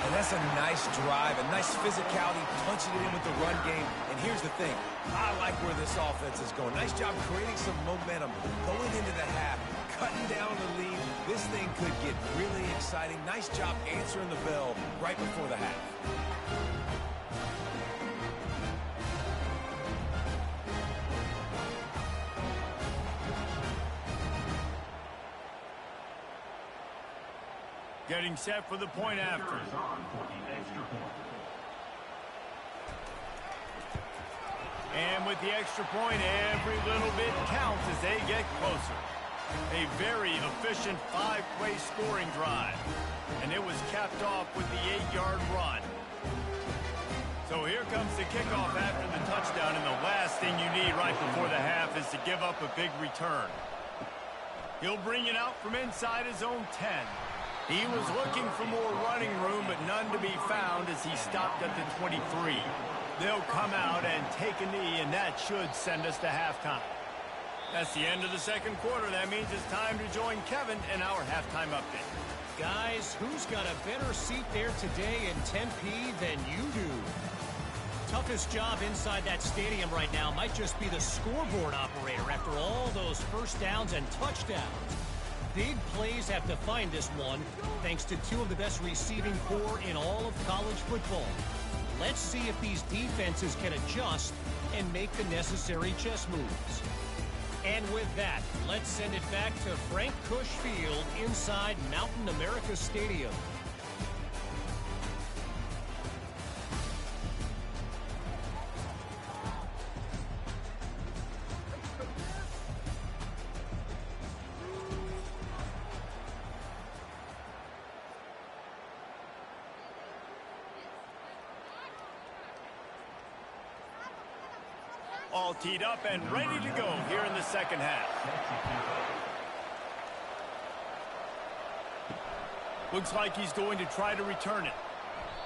And that's a nice drive, a nice physicality, punching it in with the run game. And here's the thing. I like where this offense is going. Nice job creating some momentum going into the half, cutting down the lead. This thing could get really exciting. Nice job answering the bell right before the half. Getting set for the point after. And with the extra point, every little bit counts as they get closer. A very efficient 5-play scoring drive. And it was capped off with the 8-yard run. So here comes the kickoff after the touchdown, and the last thing you need right before the half is to give up a big return. He'll bring it out from inside his own 10. He was looking for more running room, but none to be found as he stopped at the 23. They'll come out and take a knee, and that should send us to halftime. That's the end of the second quarter. That means it's time to join Kevin in our halftime update. Guys, who's got a better seat there today in Tempe than you do? Toughest job inside that stadium right now might just be the scoreboard operator after all those first downs and touchdowns. Big plays have defined this one, thanks to two of the best receiving corps in all of college football. Let's see if these defenses can adjust and make the necessary chess moves. And with that, let's send it back to Frank Cush Field inside Mountain America Stadium. All teed up and ready to go here in the second half. Looks like he's going to try to return it.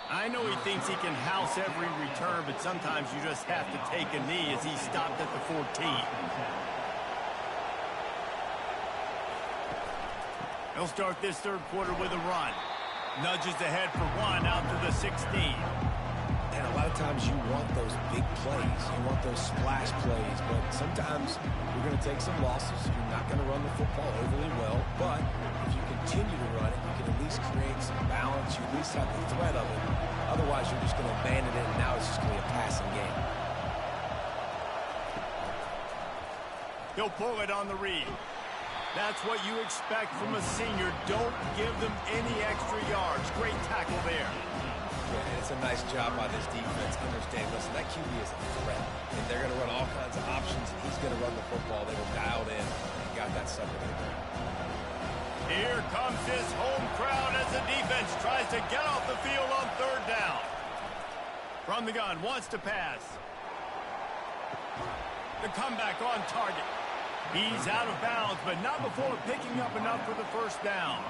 I know he thinks he can house every return, but sometimes you just have to take a knee as he stopped at the 14. He'll start this third quarter with a run. Nudges ahead for one out to the 16. And a lot of times you want those big plays. You want those splash plays. But sometimes you're going to take some losses. You're not going to run the football overly well. But if you continue to run it, you can at least create some balance. You at least have the threat of it. Otherwise, you're just going to abandon it, and now it's just going to be a passing game. He'll pull it on the read. That's what you expect from a senior. Don't give them any extra yards. Great tackle there. And it's a nice job by this defense. Understand, listen, that QB is a threat. And they're going to run all kinds of options, and he's going to run the football. They were dialed in and got that sucker there. Here comes his home crowd as the defense tries to get off the field on third down. From the gun, wants to pass. The comeback on target. He's out of bounds, but not before picking up enough for the first down.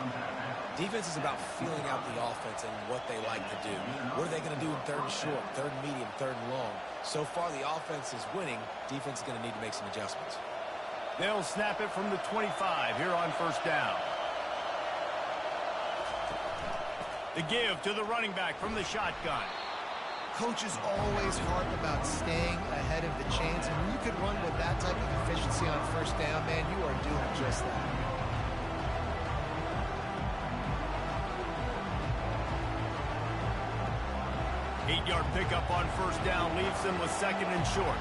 Defense is about feeling out the offense and what they like to do. What are they going to do in third and short, third and medium, third and long? So far, the offense is winning. Defense is going to need to make some adjustments. They'll snap it from the 25 here on first down. The give to the running back from the shotgun. Coaches always harp about staying ahead of the chains, and when you could run with that type of efficiency on first down, man, you are doing just that. Eight-yard pickup on first down leaves them with second and short.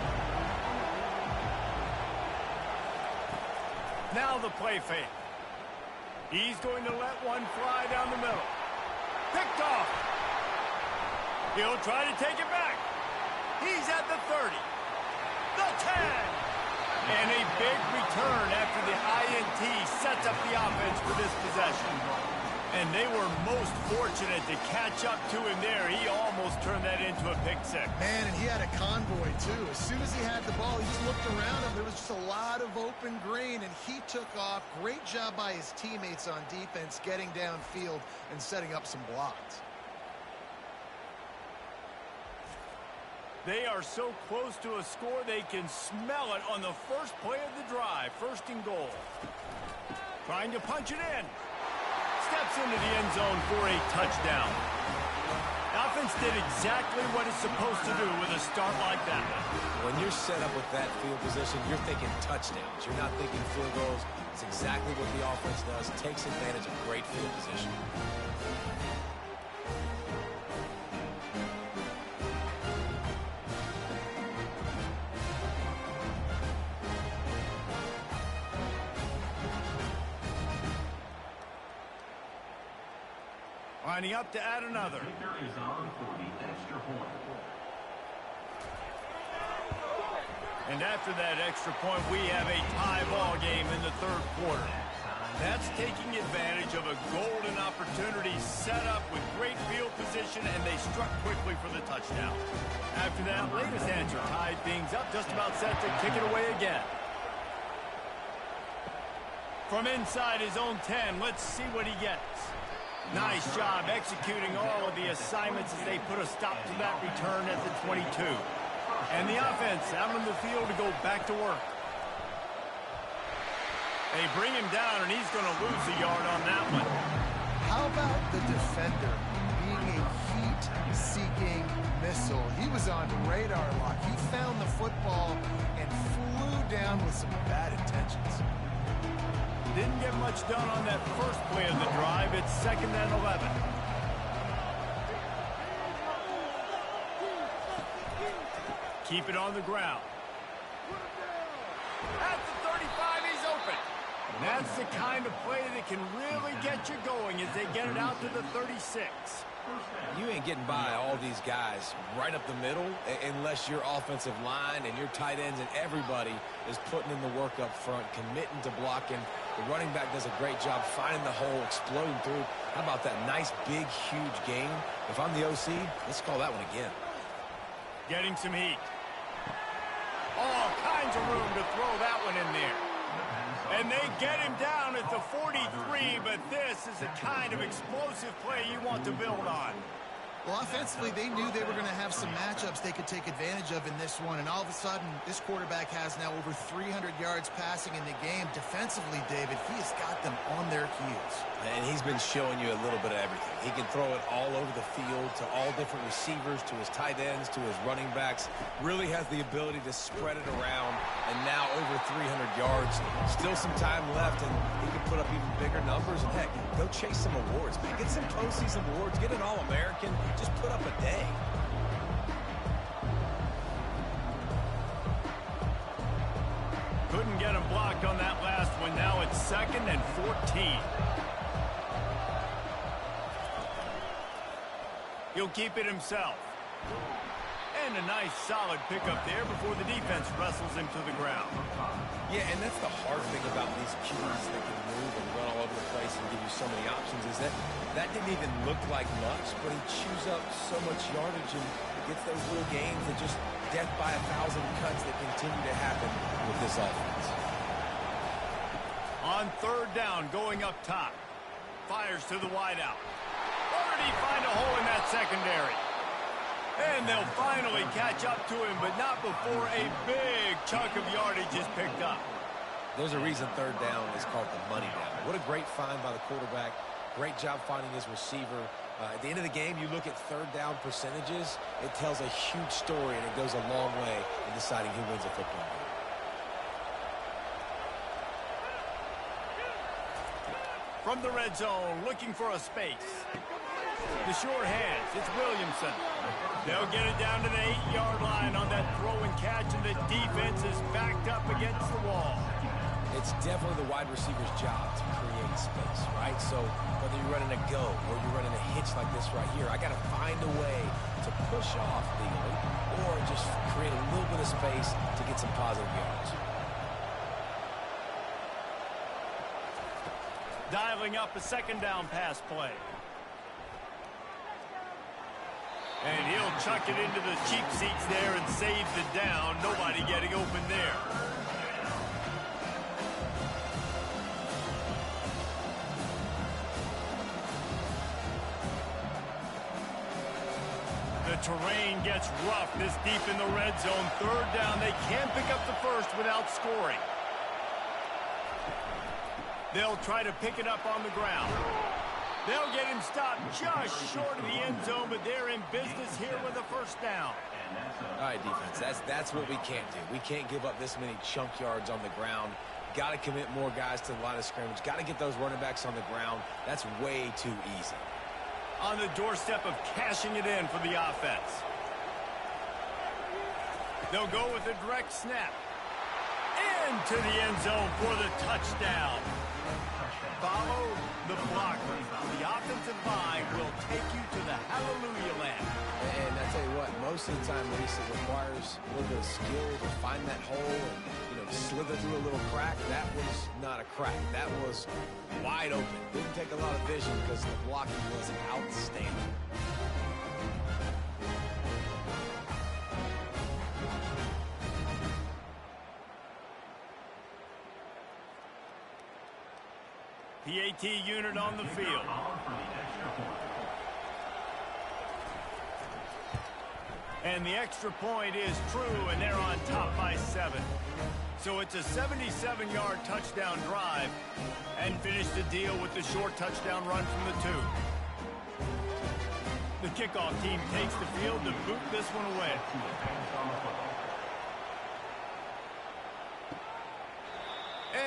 Now the play fake. He's going to let one fly down the middle. Picked off. He'll try to take it back. He's at the 30. The 10. And a big return after the INT sets up the offense for this possession. And they were most fortunate to catch up to him there. He almost turned that into a pick six. Man, and he had a convoy, too. As soon as he had the ball, he just looked around him. There was just a lot of open green, and he took off. Great job by his teammates on defense, getting downfield and setting up some blocks. They are so close to a score, they can smell it on the first play of the drive. First and goal. Trying to punch it in. Steps into the end zone for a touchdown. The offense did exactly what it's supposed to do with a start like that. When you're set up with that field position, you're thinking touchdowns. You're not thinking field goals. It's exactly what the offense does. It takes advantage of great field position. Lining up to add another. Victor is on for the extra point. And after that extra point, we have a tie ball game in the third quarter. That's taking advantage of a golden opportunity set up with great field position, and they struck quickly for the touchdown. After that, latest answer tied things up, just about set to kick it away again. From inside his own 10, let's see what he gets. Nice job executing all of the assignments as they put a stop to that return at the 22. And the offense out on the field to go back to work. They bring him down, and he's going to lose a yard on that one. How about the defender being a heat-seeking missile? He was on radar lock. He found the football and flew down with some bad intentions. Didn't get much done on that first play of the drive. It's 2nd and 11. Keep it on the ground. At the 35, he's open. That's the kind of play that can really get you going as they get it out to the 36. You ain't getting by all these guys right up the middle unless your offensive line and your tight ends and everybody is putting in the work up front, committing to blocking. The running back does a great job finding the hole, exploding through. How about that nice, big, huge gain? If I'm the OC, let's call that one again. Getting some heat. All kinds of room to throw that one in there. And they get him down at the 43, but this is the kind of explosive play you want to build on. Well, offensively, they knew they were going to have some matchups they could take advantage of in this one, and all of a sudden, this quarterback has now over 300 yards passing in the game. Defensively, David, he has got them on their heels. And he's been showing you a little bit of everything. He can throw it all over the field to all different receivers, to his tight ends, to his running backs. Really has the ability to spread it around, and now over 300 yards. Still some time left, and he can put up even bigger numbers. And heck, go chase some awards, man. Get some postseason awards. Get an All-American. Just put up a day. Couldn't get him blocked on that last one. Now it's 2nd and 14. He'll keep it himself. And a nice solid pickup there before the defense wrestles him to the ground. Yeah, and that's the hard thing about these QBs that can move and run all over the place and give you so many options is that didn't even look like much, but he chews up so much yardage and gets those little gains that just death by 1,000 cuts that continue to happen with this offense. On 3rd down, going up top. Fires to the wideout. Or did he find a hole in that secondary? And they'll finally catch up to him, but not before a big chunk of yardage is picked up. There's a reason 3rd down is called the money down. What a great find by the quarterback. Great job finding his receiver. At the end of the game, you look at 3rd down percentages. It tells a huge story, and it goes a long way in deciding who wins a football game. From the red zone, looking for a space. The short hands, it's Williamson. They'll get it down to the 8-yard line on that throw and catch, and the defense is backed up against the wall. It's definitely the wide receiver's job to create space, right? So whether you're running a go or you're running a hitch like this right here, I got to find a way to push off legally or just create a little bit of space to get some positive yards. Dialing up a 2nd down pass play. And he'll chuck it into the cheap seats there and save the down. Nobody getting open there. The terrain gets rough this deep in the red zone. 3rd down. They can pick up the first without scoring. They'll try to pick it up on the ground. They'll get him stopped just short of the end zone, but they're in business here with a 1st down. All right, defense, that's what we can't do. We can't give up this many chunk yards on the ground. Got to commit more guys to the line of scrimmage. Got to get those running backs on the ground. That's way too easy. On the doorstep of cashing it in for the offense. They'll go with a direct snap. Into the end zone for the touchdown. Follow the blocker. The offensive line will take you to the hallelujah land. And I tell you what, most of the time, Reese, it requires a little bit of skill to find that hole and, slither through a little crack. That was not a crack. That was wide open. Didn't take a lot of vision because the blocking was outstanding. PAT unit on the field. And the extra point is true, and they're on top by 7. So it's a 77-yard touchdown drive, and finish the deal with the short touchdown run from the 2. The kickoff team takes the field to boot this one away.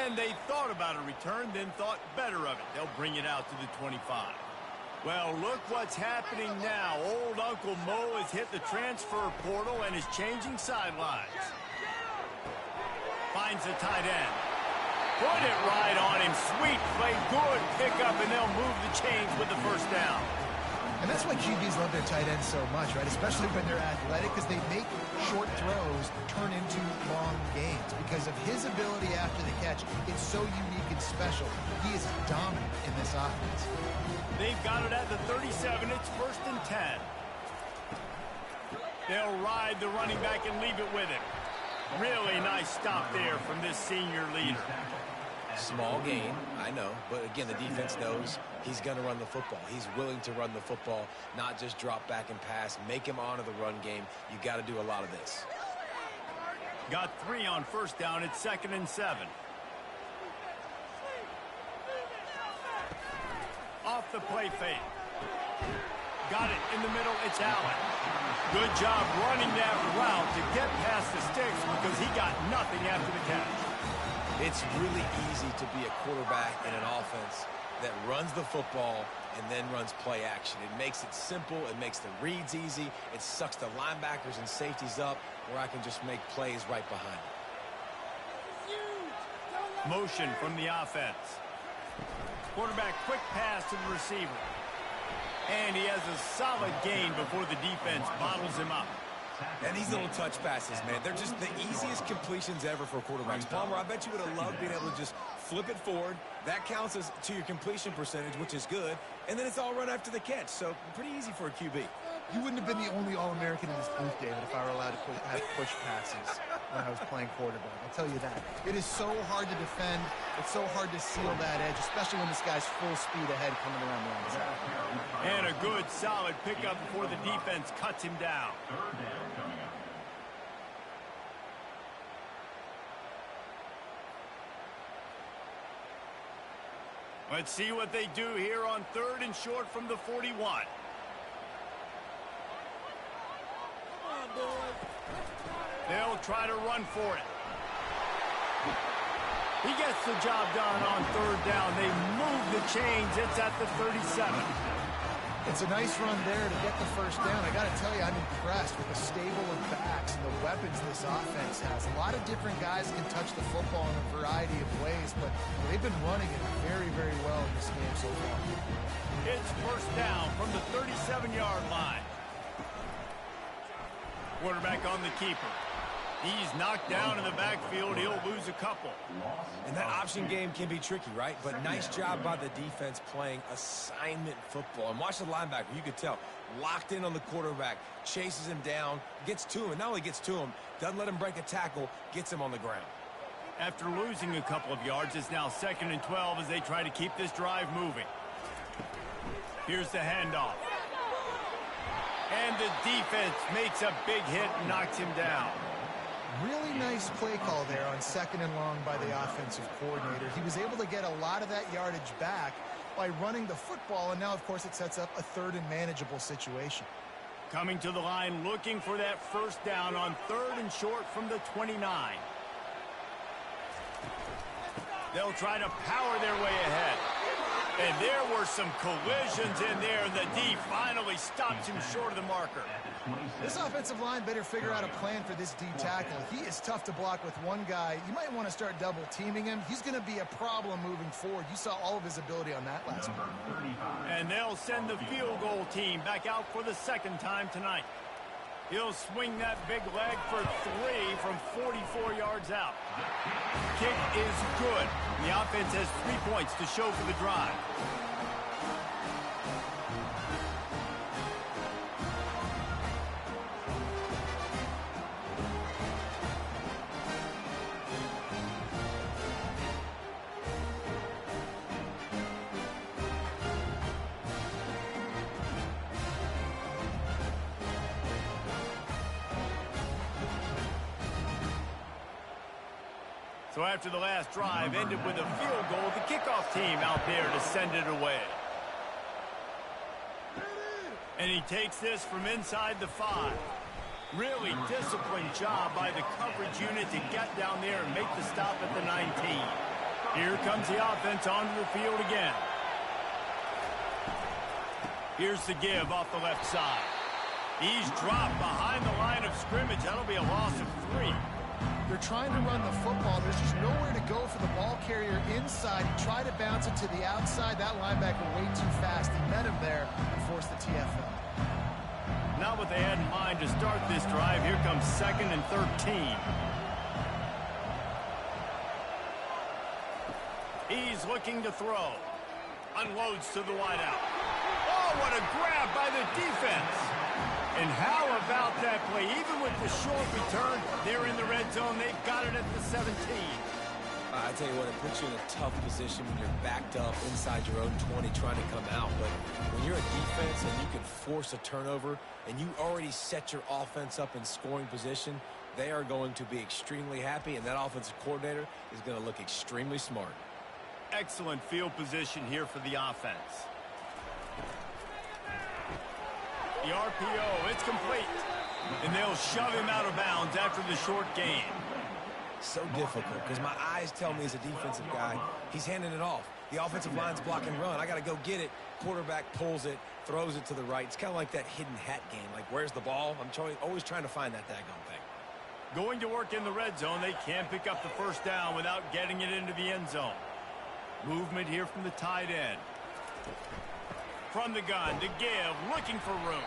And they thought about a return, then thought better of it. They'll bring it out to the 25. Well, look what's happening now. Old Uncle Mo has hit the transfer portal and is changing sidelines. Finds the tight end. Put it right on him. Sweet play. Good pickup, and they'll move the chains with the first down. And that's why QBs love their tight ends so much, right? Especially when they're athletic, because they make short throws turn into long gains. Because of his ability after the catch, it's so unique and special. He is dominant in this offense. They've got it at the 37. It's 1st and 10. They'll ride the running back and leave it with him. Really nice stop there from this senior leader. Small gain, I know, but again, the defense knows he's going to run the football. He's willing to run the football, not just drop back and pass, make him honor the run game. You got to do a lot of this. Got 3 on 1st down. It's 2nd and 7. Off the play fake. Got it in the middle. It's Allen. Good job running that route to get past the sticks because he got nothing after the catch. It's really easy to be a quarterback in an offense that runs the football and then runs play action. It makes it simple. It makes the reads easy. It sucks the linebackers and safeties up where I can just make plays right behind it. Motion from the offense. Quarterback quick pass to the receiver. And he has a solid gain before the defense bottles him up. And these little touch passes, man, they're just the easiest completions ever for quarterbacks. Palmer, I bet you would have loved being able to just flip it forward. That counts as to your completion percentage, which is good. And then it's all run after the catch. So pretty easy for a QB. You wouldn't have been the only All-American in this booth, David, if I were allowed to have push passes when I was playing quarterback. I'll tell you that. It is so hard to defend. It's so hard to seal that edge, especially when this guy's full speed ahead coming around the outside. And a good, solid pickup before the defense cuts him down. Let's see what they do here on 3rd and short from the 41. They'll try to run for it. He gets the job done on 3rd down. They move the chains. It's at the 37. It's a nice run there to get the first down. I got to tell you, I'm impressed with the stable of backs and the weapons this offense has. A lot of different guys can touch the football in a variety of ways, but they've been running it very, very well in this game so far. It's 1st down from the 37-yard line. Quarterback on the keeper. He's knocked down in the backfield. He'll lose a couple. And that option game can be tricky, right? But nice job by the defense playing assignment football. And watch the linebacker. You could tell. Locked in on the quarterback. Chases him down. Gets to him. And not only gets to him, doesn't let him break a tackle. Gets him on the ground. After losing a couple of yards, it's now 2nd and 12 as they try to keep this drive moving. Here's the handoff. And the defense makes a big hit and knocks him down. Really nice play call there on 2nd and long by the offensive coordinator. He was able to get a lot of that yardage back by running the football, and now, of course, it sets up a 3rd and manageable situation. Coming to the line, looking for that first down on 3rd and short from the 29. They'll try to power their way ahead. And there were some collisions in there, and the D finally stops him short of the marker. This offensive line better figure out a plan for this D tackle. He is tough to block with one guy. You might want to start double teaming him. He's going to be a problem moving forward. You saw all of his ability on that last one. And they'll send the field goal team back out for the 2nd time tonight. He'll swing that big leg for 3 from 44 yards out. Kick is good. The offense has 3 points to show for the drive. So after the last drive ended with a field goal, the kickoff team out there to send it away. And he takes this from inside the 5. Really disciplined job by the coverage unit to get down there and make the stop at the 19. Here comes the offense onto the field again. Here's the give off the left side. He's dropped behind the line of scrimmage. That'll be a loss of 3. They're trying to run the football. There's just nowhere to go for the ball carrier inside. He tried to bounce it to the outside. That linebacker way too fast. He met him there and forced the TFL. Not what they had in mind to start this drive. Here comes 2nd and 13. He's looking to throw. Unloads to the wideout. Oh, what a grab by the defense. And how about that play? Even with the short return, they're in the red zone. They've got it at the 17. I tell you what, it puts you in a tough position when you're backed up inside your own 20 trying to come out. But when you're a defense and you can force a turnover and you already set your offense up in scoring position, they are going to be extremely happy, and that offensive coordinator is going to look extremely smart. Excellent field position here for the offense. The RPO, it's complete. And they'll shove him out of bounds after the short gain. So difficult because my eyes tell me as a defensive guy, he's handing it off. The offensive line's block and run. I got to go get it. Quarterback pulls it, throws it to the right. It's kind of like that hidden hat game. Like, where's the ball? I'm always trying to find that daggone thing. Going to work in the red zone. They can't pick up the first down without getting it into the end zone. Movement here from the tight end. From the gun to give, looking for room.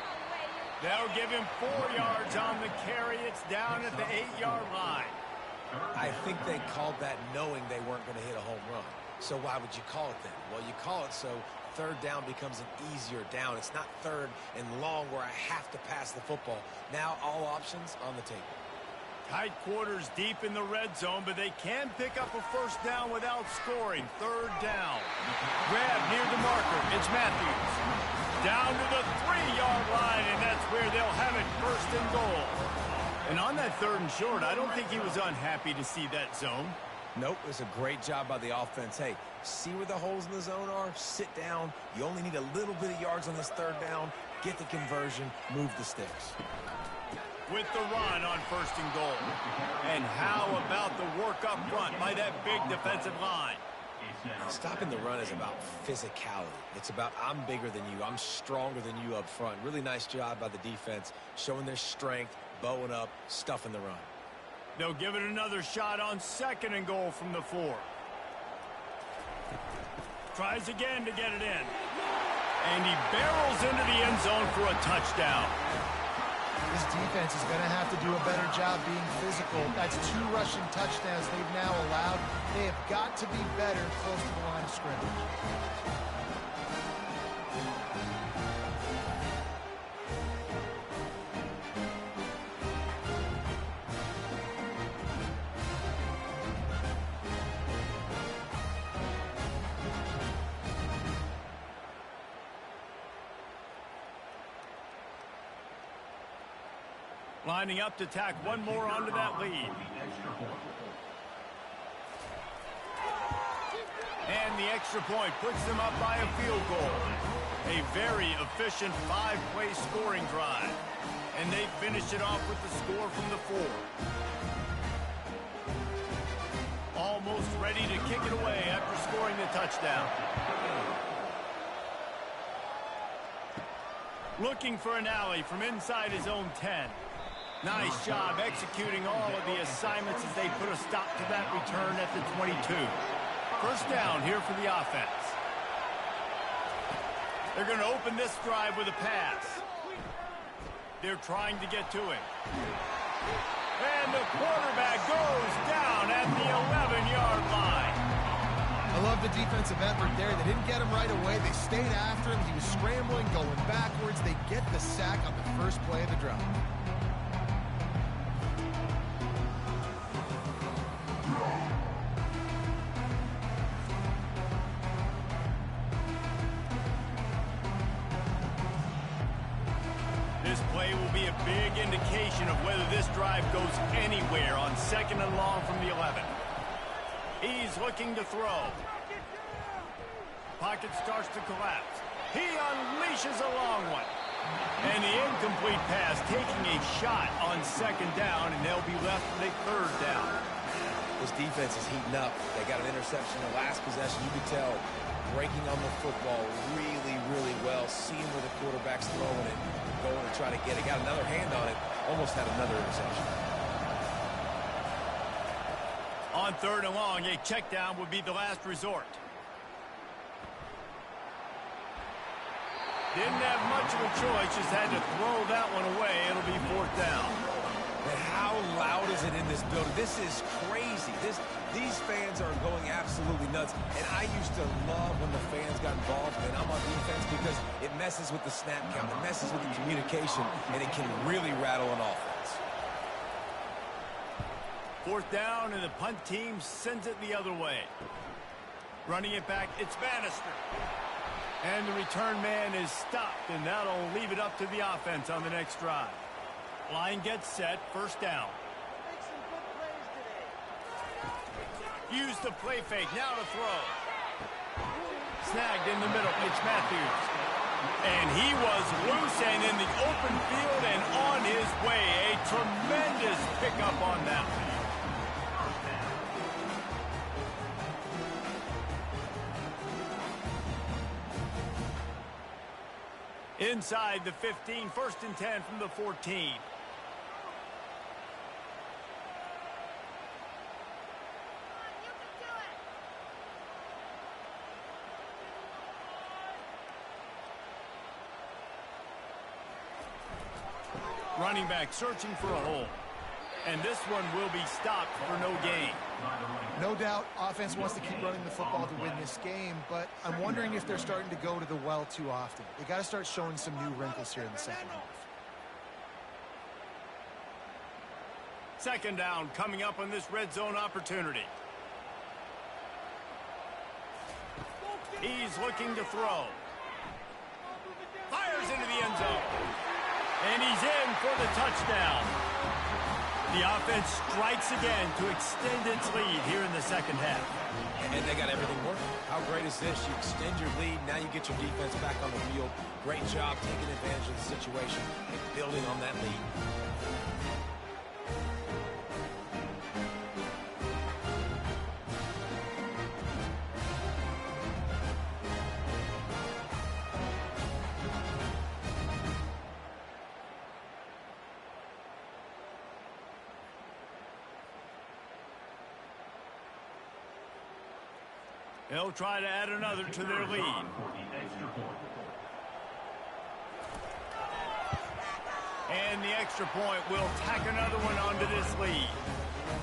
They'll give him 4 yards on the carry. It's down at the 8-yard line. I think they called that knowing they weren't going to hit a home run. So why would you call it then? Well, you call it so 3rd down becomes an easier down. It's not 3rd and long where I have to pass the football. Now all options on the table. Tight quarters deep in the red zone, but they can pick up a first down without scoring. 3rd down. Grab near the marker. It's Matthews. Down to the 3-yard line, and that's where they'll have it 1st and goal. And on that 3rd and short, I don't think he was unhappy to see that zone. Nope, it's a great job by the offense. Hey, see where the holes in the zone are? Sit down. You only need a little bit of yards on this 3rd down. Get the conversion. Move the sticks. With the run on 1st and goal. And how about the work up front by that big defensive line? Stopping the run is about physicality. It's about I'm bigger than you. I'm stronger than you up front. Really nice job by the defense, showing their strength, bowing up, stuffing the run. They'll give it another shot on 2nd and goal from the 4. Tries again to get it in. And he barrels into the end zone for a touchdown. This defense is going to have to do a better job being physical. That's 2 rushing touchdowns they've now allowed. They have got to be better close to the line of scrimmage. Lining up to tack one more onto that lead. And the extra point puts them up by a field goal. A very efficient 5-play scoring drive. And they finish it off with the score from the 4. Almost ready to kick it away after scoring the touchdown. Looking for an alley from inside his own 10. Nice job executing all of the assignments as they put a stop to that return at the 22. First down here for the offense. They're going to open this drive with a pass. They're trying to get to him. And the quarterback goes down at the 11-yard line. I love the defensive effort there. They didn't get him right away. They stayed after him. He was scrambling, going backwards. They get the sack on the first play of the drive. This play will be a big indication of whether this drive goes anywhere on 2nd and long from the 11. He's looking to throw. Pocket starts to collapse. He unleashes a long one. And the incomplete pass taking a shot on 2nd down, and they'll be left with a 3rd down. This defense is heating up. They got an interception in the last possession. You could tell breaking on the football really, really well, seeing where the quarterback's throwing it, going to try to get it. Got another hand on it, almost had another interception. On 3rd and long, a check down would be the last resort. Didn't have much of a choice, just had to throw that one away. It'll be 4th down. And how loud is it in this building? This is crazy. These fans are going absolutely nuts. And I used to love when the fans got involved when I'm on defense because it messes with the snap count. It messes with the communication, and it can really rattle an offense. 4th down, and the punt team sends it the other way. Running it back, it's Bannister. And the return man is stopped, and that'll leave it up to the offense on the next drive. Line gets set, 1st down. Use the play fake, now to throw. Snagged in the middle, it's Matthews. And he was loose and in the open field and on his way. A tremendous pickup on that one. Inside the 15, 1st and 10 from the 14. Running back searching for a hole. And this one will be stopped for no gain. No doubt, offense wants to keep running the football to win this game, but I'm wondering if they're starting to go to the well too often. They got to start showing some new wrinkles here in the second half. 2nd down coming up on this red zone opportunity. He's looking to throw. Fires into the end zone. And he's in for the touchdown. The offense strikes again to extend its lead here in the second half. And they got everything working. How great is this? You extend your lead. Now you get your defense back on the field. Great job taking advantage of the situation and building on that lead. They'll try to add another to their lead. And the extra point will tack another one onto this lead.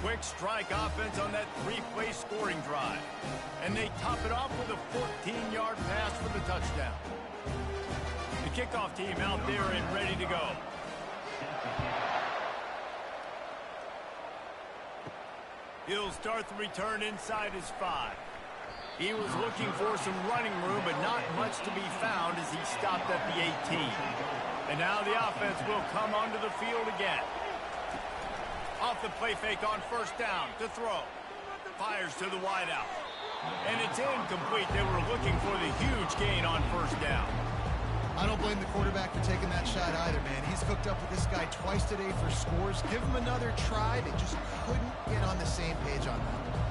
Quick strike offense on that 3-play scoring drive. And they top it off with a 14-yard pass for the touchdown. The kickoff team out there and ready to go. He'll start the return inside his 5. He was looking for some running room, but not much to be found as he stopped at the 18. And now the offense will come onto the field again. Off the play fake on 1st down to throw. Fires to the wideout. And it's incomplete. They were looking for the huge gain on 1st down. I don't blame the quarterback for taking that shot either, man. He's hooked up with this guy twice today for scores. Give him another try. They just couldn't get on the same page on that.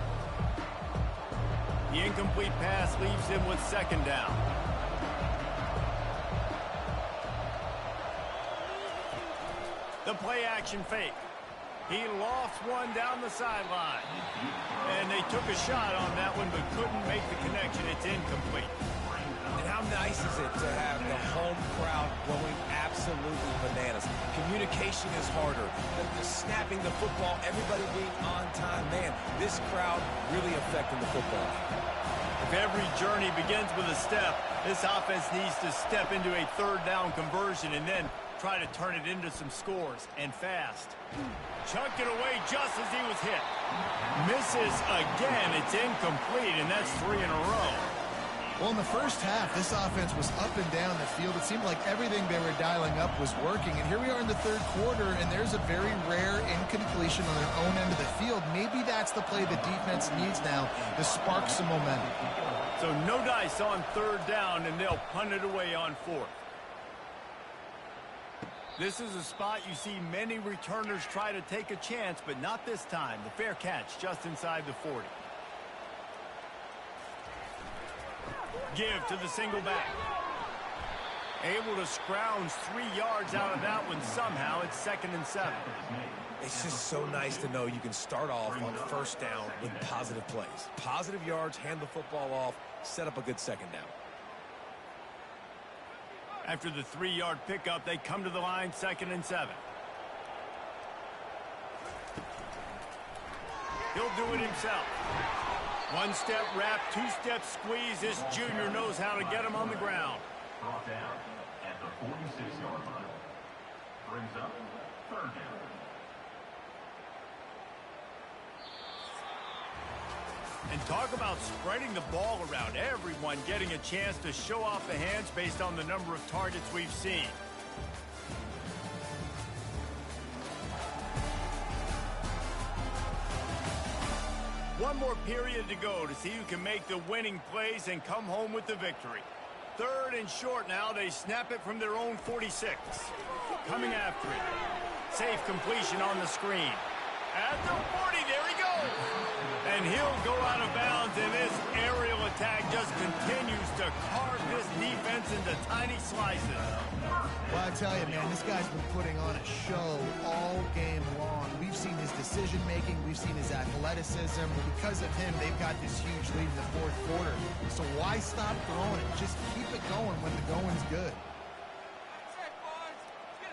The incomplete pass leaves him with 2nd down. The play action fake. He lofts one down the sideline. And they took a shot on that one but couldn't make the connection. It's incomplete. And how nice is it to have the home crowd going absolutely bananas? Communication is harder. The snapping the football, everybody being on time. Man, this crowd really affecting the football. If every journey begins with a step, this offense needs to step into a 3rd down conversion and then try to turn it into some scores, and fast. Chunked it away just as he was hit. Misses again. It's incomplete, and that's 3 in a row. Well, in the first half, this offense was up and down the field. It seemed like everything they were dialing up was working. And here we are in the 3rd quarter, and there's a very rare incompletion on their own end of the field. Maybe that's the play the defense needs now to spark some momentum. So no dice on 3rd down, and they'll punt it away on 4th. This is a spot you see many returners try to take a chance, but not this time. The fair catch just inside the 40. Give to the single back. Able to scrounge 3 yards out of that one somehow. It's 2nd and 7. It's just so nice to know you can start off on first down with positive plays. Positive yards, hand the football off, set up a good second down. After the 3-yard pickup, they come to the line, 2nd and 7. He'll do it himself. 1-step wrap, 2-step squeeze. This junior knows how to get him on the ground. Brought down at the 46-yard line. Brings up 3rd down. And talk about spreading the ball around. Everyone getting a chance to show off the hands based on the number of targets we've seen. One more period to go to see who can make the winning plays and come home with the victory. 3rd and short now. They snap it from their own 46. Coming after it. Safe completion on the screen. At the 40, there he goes. And he'll go out of bounds, and this aerial attack just continues to carve this defense into tiny slices. Well, I tell you, man, this guy's been putting on a show all game long. We've seen his decision-making. We've seen his athleticism. Because of him, they've got this huge lead in the 4th quarter. So why stop throwing it? Just keep it going when the going's good.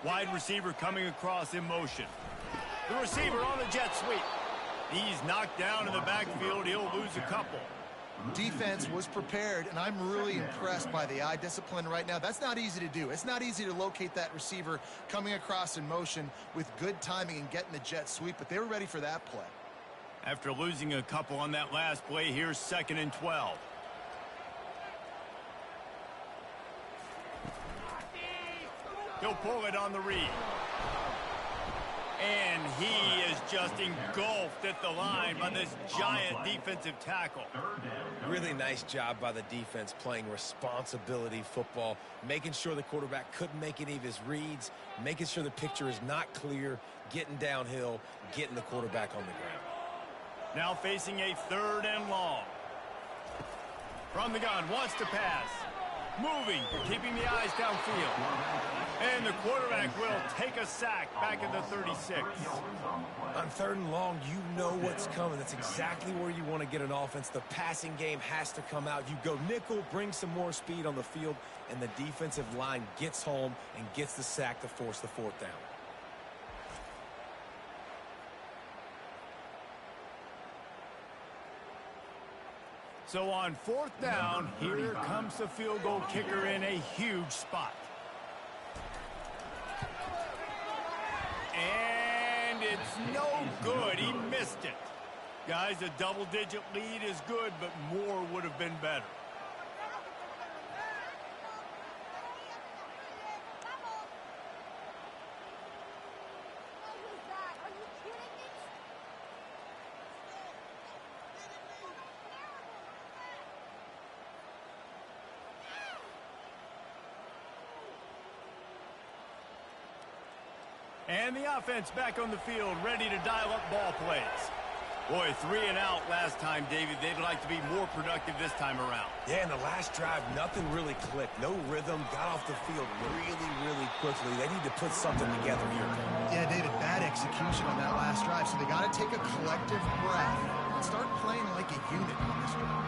Wide receiver coming across in motion. The receiver on the jet sweep. He's knocked down in the backfield. He'll lose a couple. Defense was prepared, and I'm really impressed by the eye discipline right now. That's not easy to do. It's not easy to locate that receiver coming across in motion with good timing and getting the jet sweep, but they were ready for that play. After losing a couple on that last play, here's 2nd and 12. He'll pull it on the read. And he is just engulfed at the line by this giant defensive tackle. Really nice job by the defense playing responsibility football, making sure the quarterback couldn't make any of his reads, making sure the picture is not clear, getting downhill, getting the quarterback on the ground. Now facing a 3rd and long. From the gun, wants to pass. Moving, keeping the eyes downfield. And the quarterback will take a sack back at the 36. On 3rd and long, you know what's coming. That's exactly where you want to get an offense. The passing game has to come out. You go nickel, bring some more speed on the field, and the defensive line gets home and gets the sack to force the 4th down. So on 4th down, here comes the field goal kicker in a huge spot. And it's no good. He missed it. Guys, a double-digit lead is good, but more would have been better. And the offense back on the field, ready to dial up ball plays. Boy, 3 and out last time, David. They'd like to be more productive this time around. Yeah, in the last drive, nothing really clicked. No rhythm, got off the field really quickly. They need to put something together here. Yeah, David, bad execution on that last drive. So they got to take a collective breath and start playing like a unit on this one.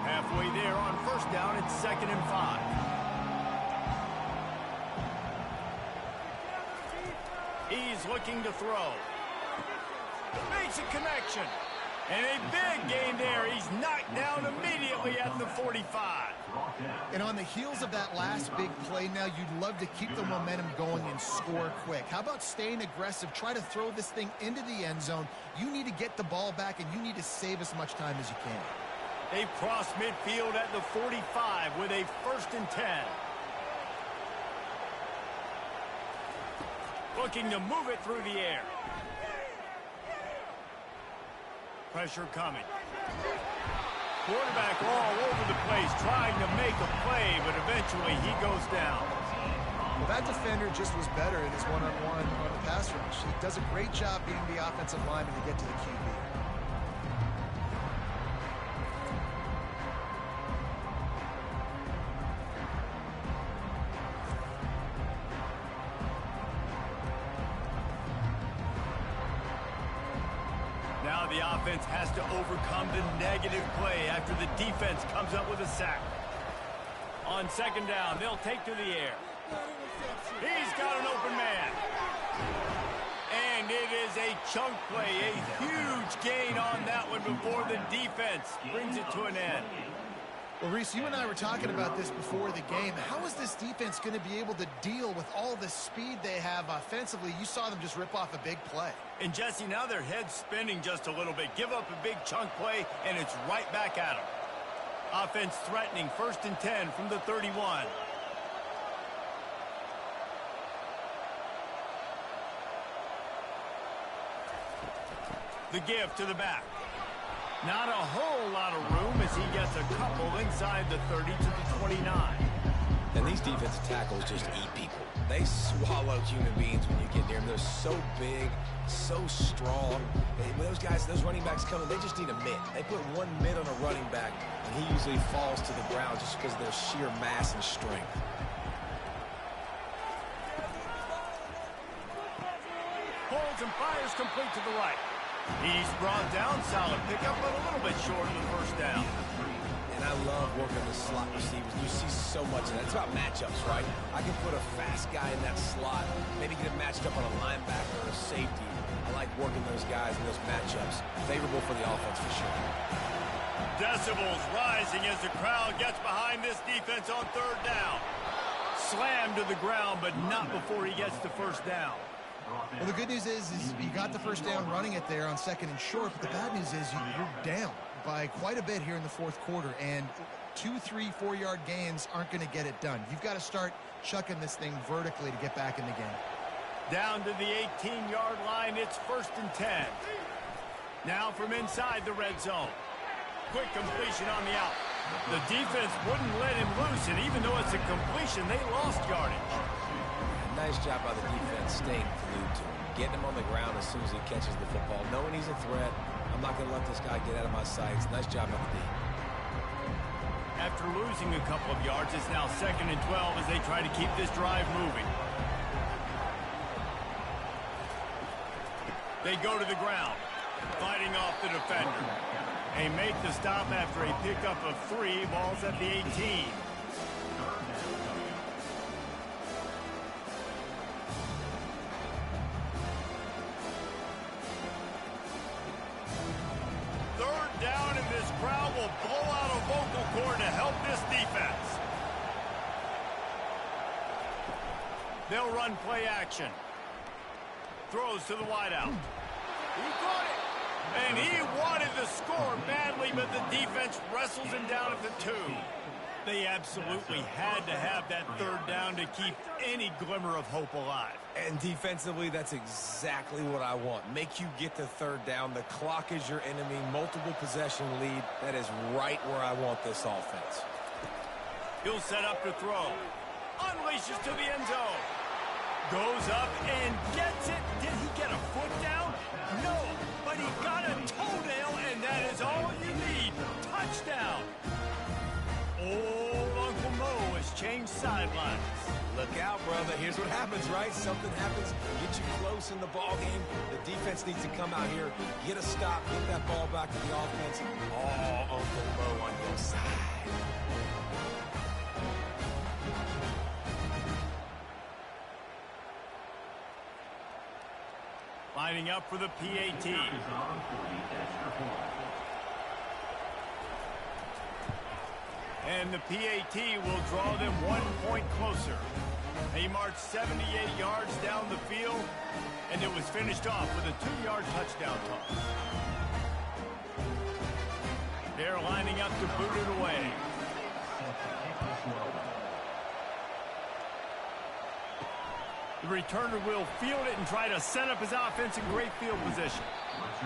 Halfway there on 1st down, it's 2nd and 5. He's looking to throw. Makes a connection. And a big gain there. He's knocked down immediately at the 45. And on the heels of that last big play now, you'd love to keep the momentum going and score quick. How about staying aggressive? Try to throw this thing into the end zone. You need to get the ball back, and you need to save as much time as you can. They've crossed midfield at the 45 with a 1st and 10. Looking to move it through the air. Pressure coming. Quarterback all over the place trying to make a play, but eventually he goes down. Well, that defender just was better in his one-on-one on the pass rush. He does a great job being the offensive lineman to get to the QB. Now the offense has to overcome the negative play after the defense comes up with a sack. On second down, they'll take to the air. He's got an open man. And it is a chunk play, a huge gain on that one before the defense brings it to an end. Well, Reese, you and I were talking about this before the game. How is this defense going to be able to deal with all the speed they have offensively? You saw them just rip off a big play. And, Jesse, now their head's spinning just a little bit. Give up a big chunk play, and it's right back at them. Offense threatening, 1st and 10 from the 31. The give to the back. Not a whole lot of room as he gets a couple inside the 30 to the 29. And these defensive tackles just eat people. They swallow human beings when you get near them. They're so big, so strong. When those guys, those running backs come in, they just need a mitt. They put one mitt on a running back, and he usually falls to the ground just because of their sheer mass and strength. Holds and fires complete to the right. He's brought down, solid pickup, but a little bit short of the first down. And I love working the slot receivers. You see so much of that. It's about matchups, right? I can put a fast guy in that slot, maybe get him matched up on a linebacker or a safety. I like working those guys in those matchups. Favorable for the offense for sure. Decibels rising as the crowd gets behind this defense on third down. Slammed to the ground, but not before he gets to first down. Well, the good news is you got the first down running it there on 2nd and short, but the bad news is you're down by quite a bit here in the 4th quarter, and 2, 3, 4-yard gains aren't going to get it done. You've got to start chucking this thing vertically to get back in the game. Down to the 18-yard line, it's 1st and 10. Now from inside the red zone. Quick completion on the out. The defense wouldn't let him loose, and even though it's a completion, they lost yardage. Nice job by the defense staying glued to him. Getting him on the ground as soon as he catches the football. Knowing he's a threat, I'm not going to let this guy get out of my sights. Nice job by the D. After losing a couple of yards, it's now 2nd and 12 as they try to keep this drive moving. They go to the ground, fighting off the defender. They make the stop after a pickup of 3. Ball's at the 18. Down, and this crowd will blow out a vocal cord to help this defense. They'll run play action. Throws to the wideout. He caught it. And he wanted the score badly, but the defense wrestles him down at the 2. They absolutely had to have that third down to keep any glimmer of hope alive. And defensively, that's exactly what I want. Make you get the third down. The clock is your enemy. Multiple possession lead. That is right where I want this offense. He'll set up to throw. Unleashes to the end zone. Goes up and gets it. Did he get a foot down? No, but he got a toenail, and that is all you need. Touchdown. Old Uncle Mo has changed sidelines. Look out, brother. Here's what happens, right? Something happens, get you close in the ball game. The defense needs to come out here, get a stop, get that ball back to the offense. Oh, Uncle Mo on your side. Lining up for the PAT. And the PAT will draw them 1 point closer. They marched 78 yards down the field, and it was finished off with a 2-yard touchdown toss. They're lining up to boot it away. The returner will field it and try to set up his offense in great field position.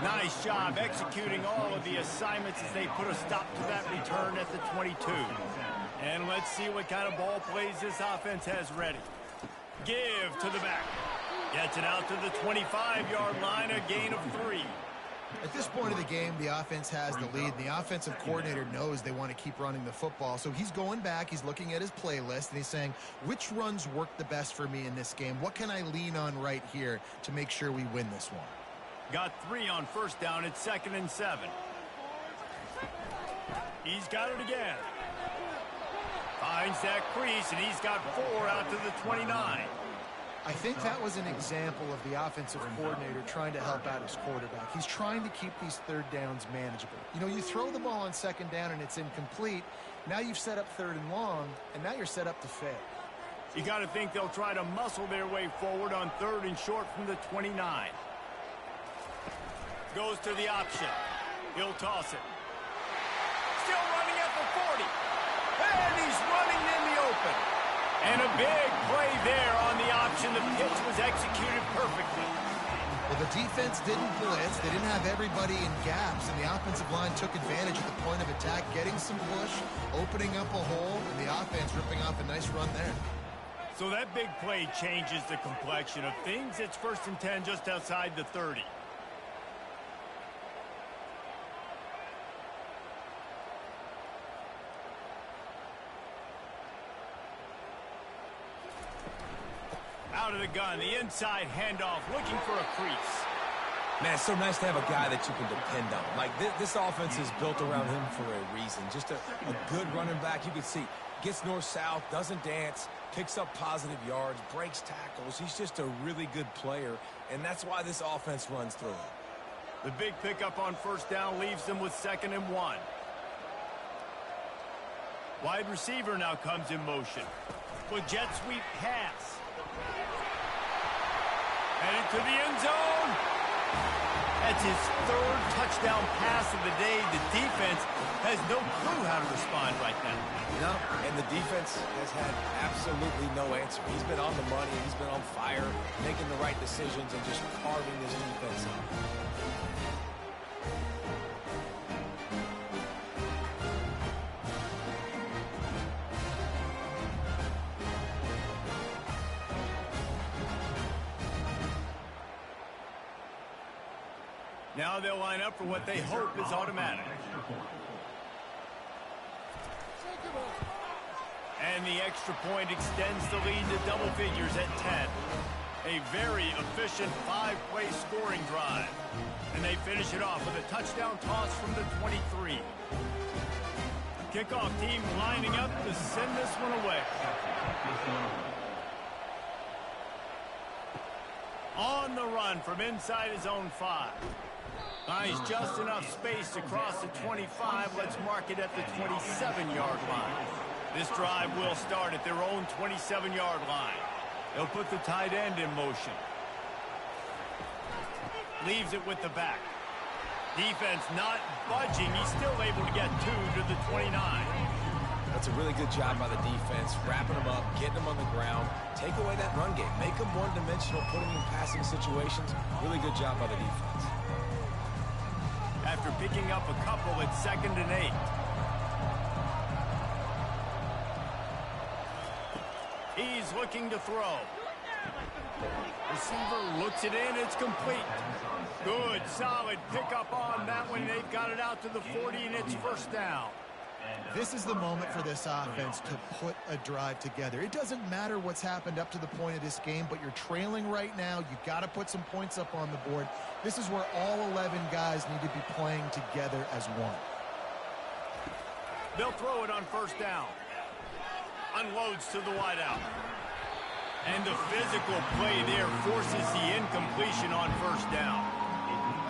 Nice job executing all of the assignments as they put a stop to that return at the 22. And let's see what kind of ball plays this offense has ready. Give to the back. Gets it out to the 25-yard line, a gain of 3. At this point of the game, the offense has the lead. The offensive coordinator knows they want to keep running the football. So he's going back, he's looking at his playlist, and he's saying, which runs work the best for me in this game? What can I lean on right here to make sure we win this one? Got 3 on first down. It's 2nd and 7. He's got it again. Finds that crease, and he's got 4 out to the 29. I think that was an example of the offensive coordinator trying to help out his quarterback. He's trying to keep these third downs manageable. You know, you throw the ball on 2nd down and it's incomplete. Now you've set up 3rd and long, and now you're set up to fail. You got to think they'll try to muscle their way forward on 3rd and short from the 29. Goes to the option. He'll toss it. Still running at the 40. And he's running in the open. And a big play there on the option. The pitch was executed perfectly. Well, the defense didn't blitz. They didn't have everybody in gaps, and the offensive line took advantage at the point of attack, getting some push, opening up a hole, and the offense ripping off a nice run there. So that big play changes the complexion of things. It's 1st and 10 just outside the 30. Out of the gun, the inside handoff, looking for a crease. Man, it's so nice to have a guy that you can depend on. Like, this offense is built around him for a reason. Just a good running back. You can see, gets north-south, doesn't dance, picks up positive yards, breaks tackles. He's just a really good player, and that's why this offense runs through him. The big pickup on first down leaves them with 2nd and 1. Wide receiver now comes in motion. With jet sweep pass. Headed to the end zone. That's his 3rd touchdown pass of the day. The defense has no clue how to respond right now. No, and the defense has had absolutely no answer. He's been on the money. He's been on fire, making the right decisions and just carving this defense up. Now they'll line up for what they hope is automatic. And the extra point extends the lead to double figures at 10. A very efficient 5-play scoring drive. And they finish it off with a touchdown toss from the 23. Kickoff team lining up to send this one away. On the run from inside his own 5. Finds just enough space to cross the 25. Let's mark it at the 27-yard line. This drive will start at their own 27-yard line. They'll put the tight end in motion. Leaves it with the back. Defense not budging. He's still able to get 2 to the 29. That's a really good job by the defense, wrapping them up, getting them on the ground, take away that run game, make them one-dimensional, put them in passing situations. Really good job by the defense. After picking up a couple, it's 2nd and 8. He's looking to throw. Receiver looks it in. It's complete. Good, solid pickup on that one. They've got it out to the 40, and it's 1st down. This is the moment for this offense to put a drive together. It doesn't matter what's happened up to the point of this game, but you're trailing right now. You've got to put some points up on the board. This is where all 11 guys need to be playing together as one. They'll throw it on 1st down. Unloads to the wideout. And the physical play there forces the incompletion on 1st down.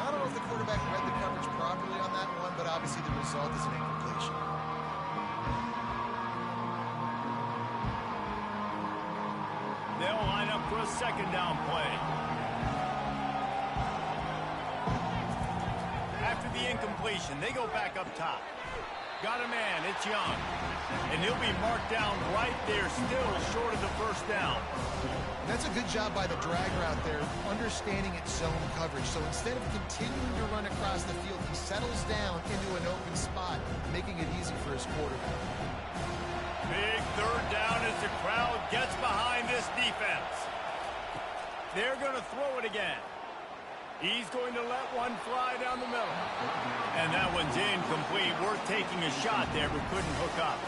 I don't know if the quarterback read the coverage properly on that one, but obviously the result is an incompletion. They'll line up for a 2nd down play. After the incompletion, they go back up top. Got a man, it's Young. And he'll be marked down right there, still short of the first down. That's a good job by the drag route there, understanding its zone coverage. So instead of continuing to run across the field, he settles down into an open spot, making it easy for his quarterback. Big third down as the crowd gets behind this defense. They're going to throw it again. He's going to let one fly down the middle. And that one's incomplete. Worth taking a shot there, but couldn't hook up.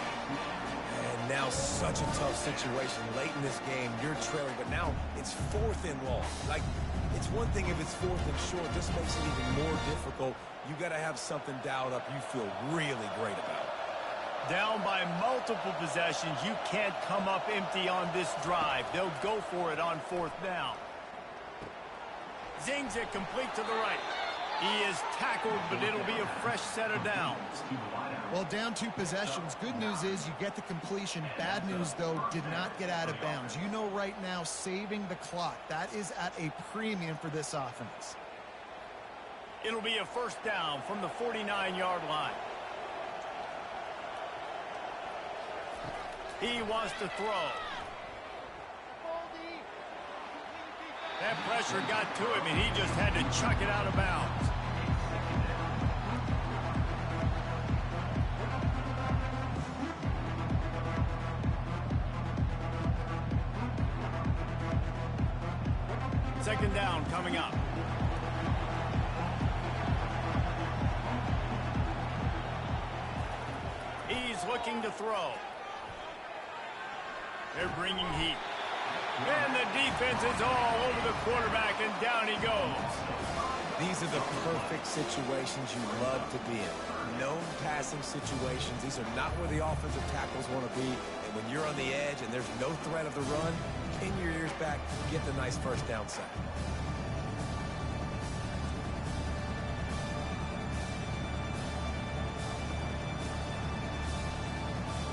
And now such a tough situation. Late in this game, you're trailing, but now it's 4th and long. Like, it's one thing if it's 4th and short. This makes it even more difficult. You got to have something dialed up you feel really great about. Down by multiple possessions, you can't come up empty on this drive. They'll go for it on 4th down. Zings it complete to the right. He is tackled, but it'll be a fresh set of downs. Well, down 2 possessions. Good news is you get the completion. Bad news, though, did not get out of bounds. You know right now, saving the clock. That is at a premium for this offense. It'll be a first down from the 49-yard line. He wants to throw. That pressure got to him, and he just had to chuck it out of bounds. Second down coming up. He's looking to throw. They're bringing heat. And the defense is all over the quarterback, and down he goes. These are the perfect situations you love to be in. Known passing situations. These are not where the offensive tackles want to be. And when you're on the edge and there's no threat of the run, pin your ears back, get the nice first down sack.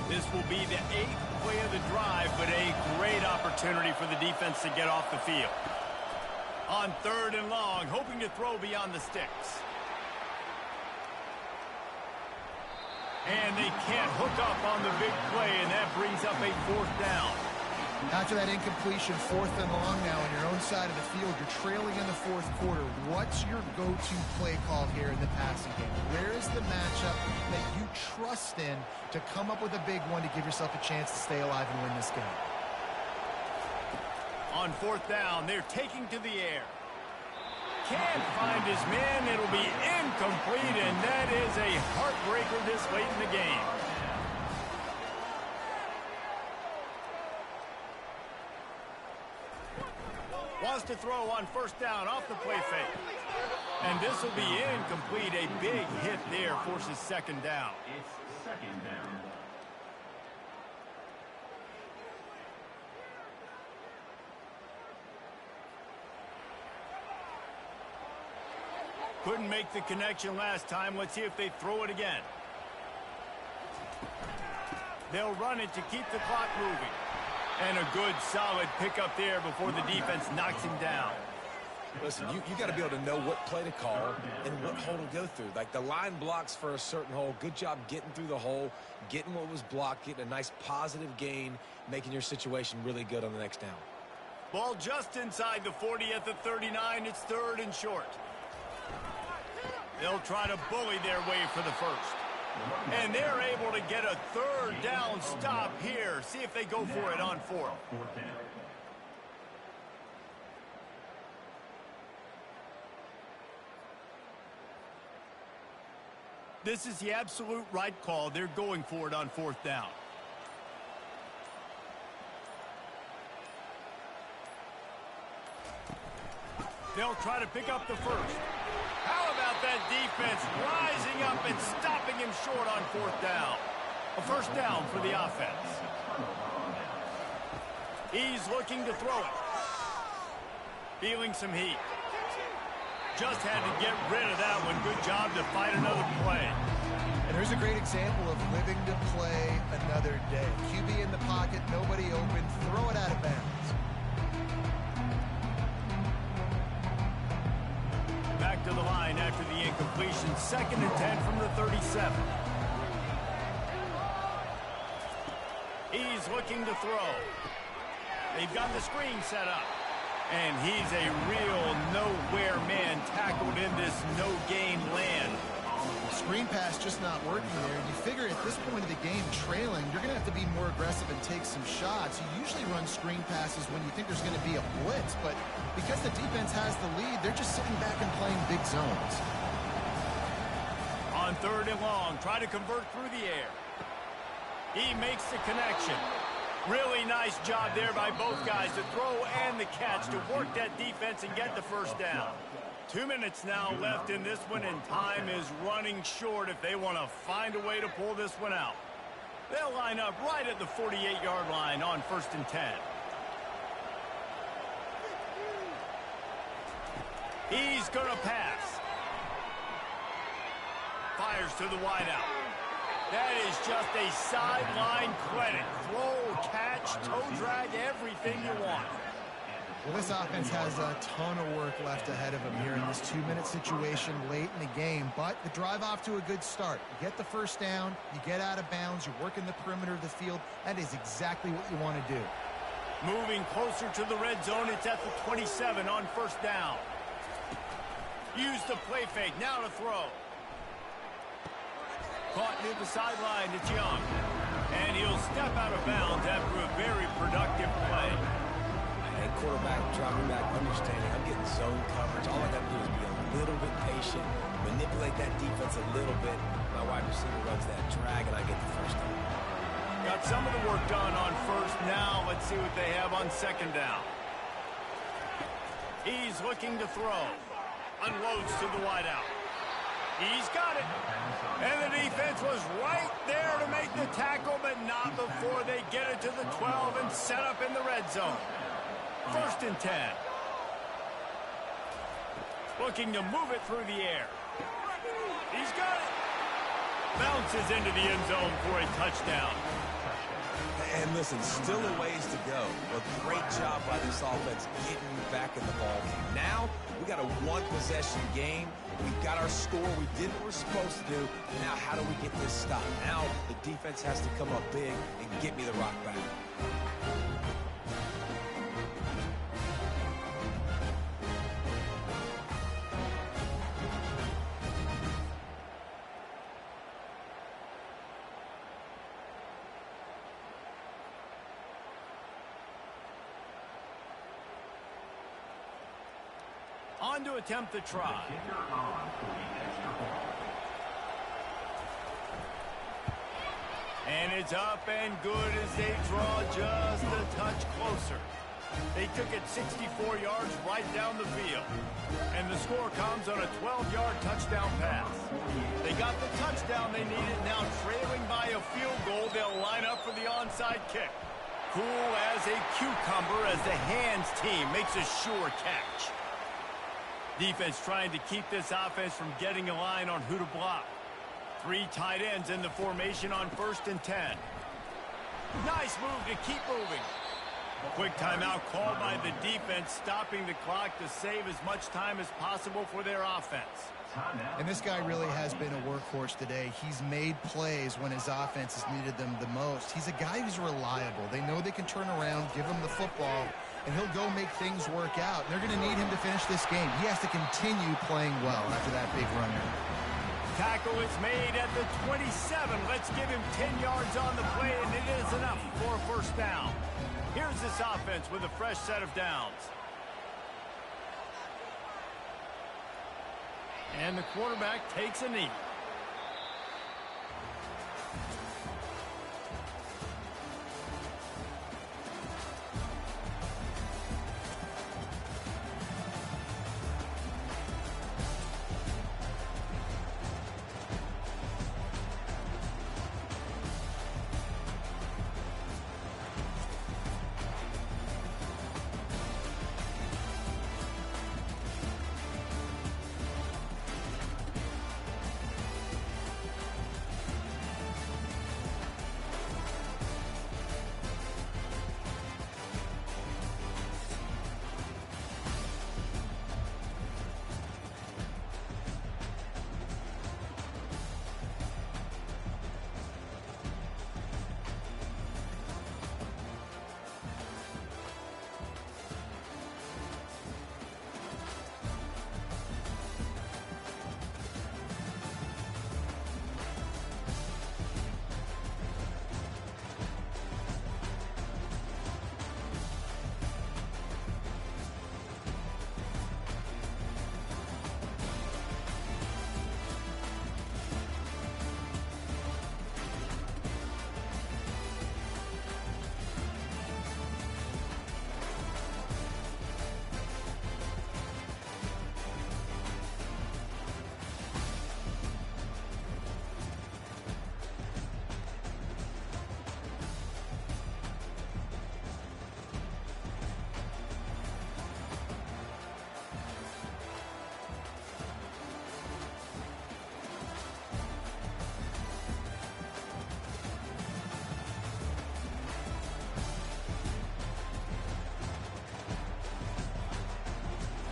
This will be the 8th play of the drive, but a great opportunity for the defense to get off the field. On 3rd and long, hoping to throw beyond the sticks. And they can't hook up on the big play, and that brings up a 4th down. After that incompletion, 4th and long now on your own side of the field, you're trailing in the 4th quarter. What's your go-to play call here in the passing game? Where is the matchup that you trust in to come up with a big one to give yourself a chance to stay alive and win this game? On 4th down, they're taking to the air. Can't find his man. It'll be incomplete, and that is a heartbreaker this late in the game. Wants to throw on 1st down off the play fake. And this will be incomplete. A big hit there forces 2nd down. It's 2nd down. Couldn't make the connection last time. Let's see if they throw it again. They'll run it to keep the clock moving. And a good, solid pickup there before the defense knocks him down. Listen, you got to be able to know what play to call and what hole to go through. Like, the line blocks for a certain hole. Good job getting through the hole, getting what was blocked, getting a nice positive gain, making your situation really good on the next down. Ball just inside the 40 at the 39. It's 3rd and short. They'll try to bully their way for the first. And they're able to get a 3rd down stop here. See if they go for it on 4th. This is the absolute right call. They're going for it on 4th down. They'll try to pick up the first. How about that defense rising up and stopping him short on 4th down? A first down for the offense. He's looking to throw it. Feeling some heat. Just had to get rid of that one. Good job to find another play. And there's a great example of living to play another day. QB in the pocket, nobody open, throw it out of bounds. Back to the line after the incompletion. 2nd and 10 from the 37. He's looking to throw. They've got the screen set up. And he's a real nowhere man tackled in this no-gain land. Screen pass just not working there. You figure at this point of the game, trailing, you're going to have to be more aggressive and take some shots. You usually run screen passes when you think there's going to be a blitz, but because the defense has the lead, they're just sitting back and playing big zones. On 3rd and long, try to convert through the air. He makes the connection. Really nice job there by both guys to throw and the catch to work that defense and get the first down. 2 minutes now left in this one, and time is running short if they want to find a way to pull this one out. They'll line up right at the 48-yard line on 1st and 10. He's going to pass. Fires to the wideout. That is just a sideline credit. Throw, catch, toe drag, everything you want. Well, this offense has a ton of work left ahead of them here in this 2-minute situation late in the game, but the drive off to a good start. You get the first down, you get out of bounds, you're working the perimeter of the field. That is exactly what you want to do. Moving closer to the red zone, it's at the 27 on 1st down. Use the play fake, now to throw. Caught near the sideline, it's Young. And he'll step out of bounds after a very productive play. Hey, quarterback, dropping back, understanding. I'm getting zone coverage. All I got to do is be a little bit patient, manipulate that defense a little bit. My wide receiver runs that drag, and I get the first down. Got some of the work done on 1st. Now let's see what they have on 2nd down. He's looking to throw. Unloads to the wideout. He's got it. And the defense was right there to make the tackle, but not before they get it to the 12 and set up in the red zone. 1st and 10. Looking to move it through the air. He's got it. Bounces into the end zone for a touchdown. And listen, still a ways to go. A great job by this offense getting back in the ball game. Now, we got a one-possession game. We got our score. We did what we're supposed to do. Now, how do we get this stopped? Now, the defense has to come up big and get me the rock back. On to attempt the try. And it's up and good as they draw just a touch closer. They took it 64 yards right down the field. And the score comes on a 12-yard touchdown pass. They got the touchdown they needed. Now trailing by a field goal, they'll line up for the onside kick. Cool as a cucumber as the hands team makes a sure catch. Defense trying to keep this offense from getting a line on who to block. 3 tight ends in the formation on 1st and 10. Nice move to keep moving. Quick timeout called by the defense, stopping the clock to save as much time as possible for their offense. And this guy really has been a workhorse today. He's made plays when his offense has needed them the most. He's a guy who's reliable. They know they can turn around, give him the football, and he'll go make things work out. They're going to need him to finish this game. He has to continue playing well after that big run there. Tackle is made at the 27. Let's give him 10 yards on the play, and it is enough for a 1st down. Here's this offense with a fresh set of downs. And the quarterback takes a knee.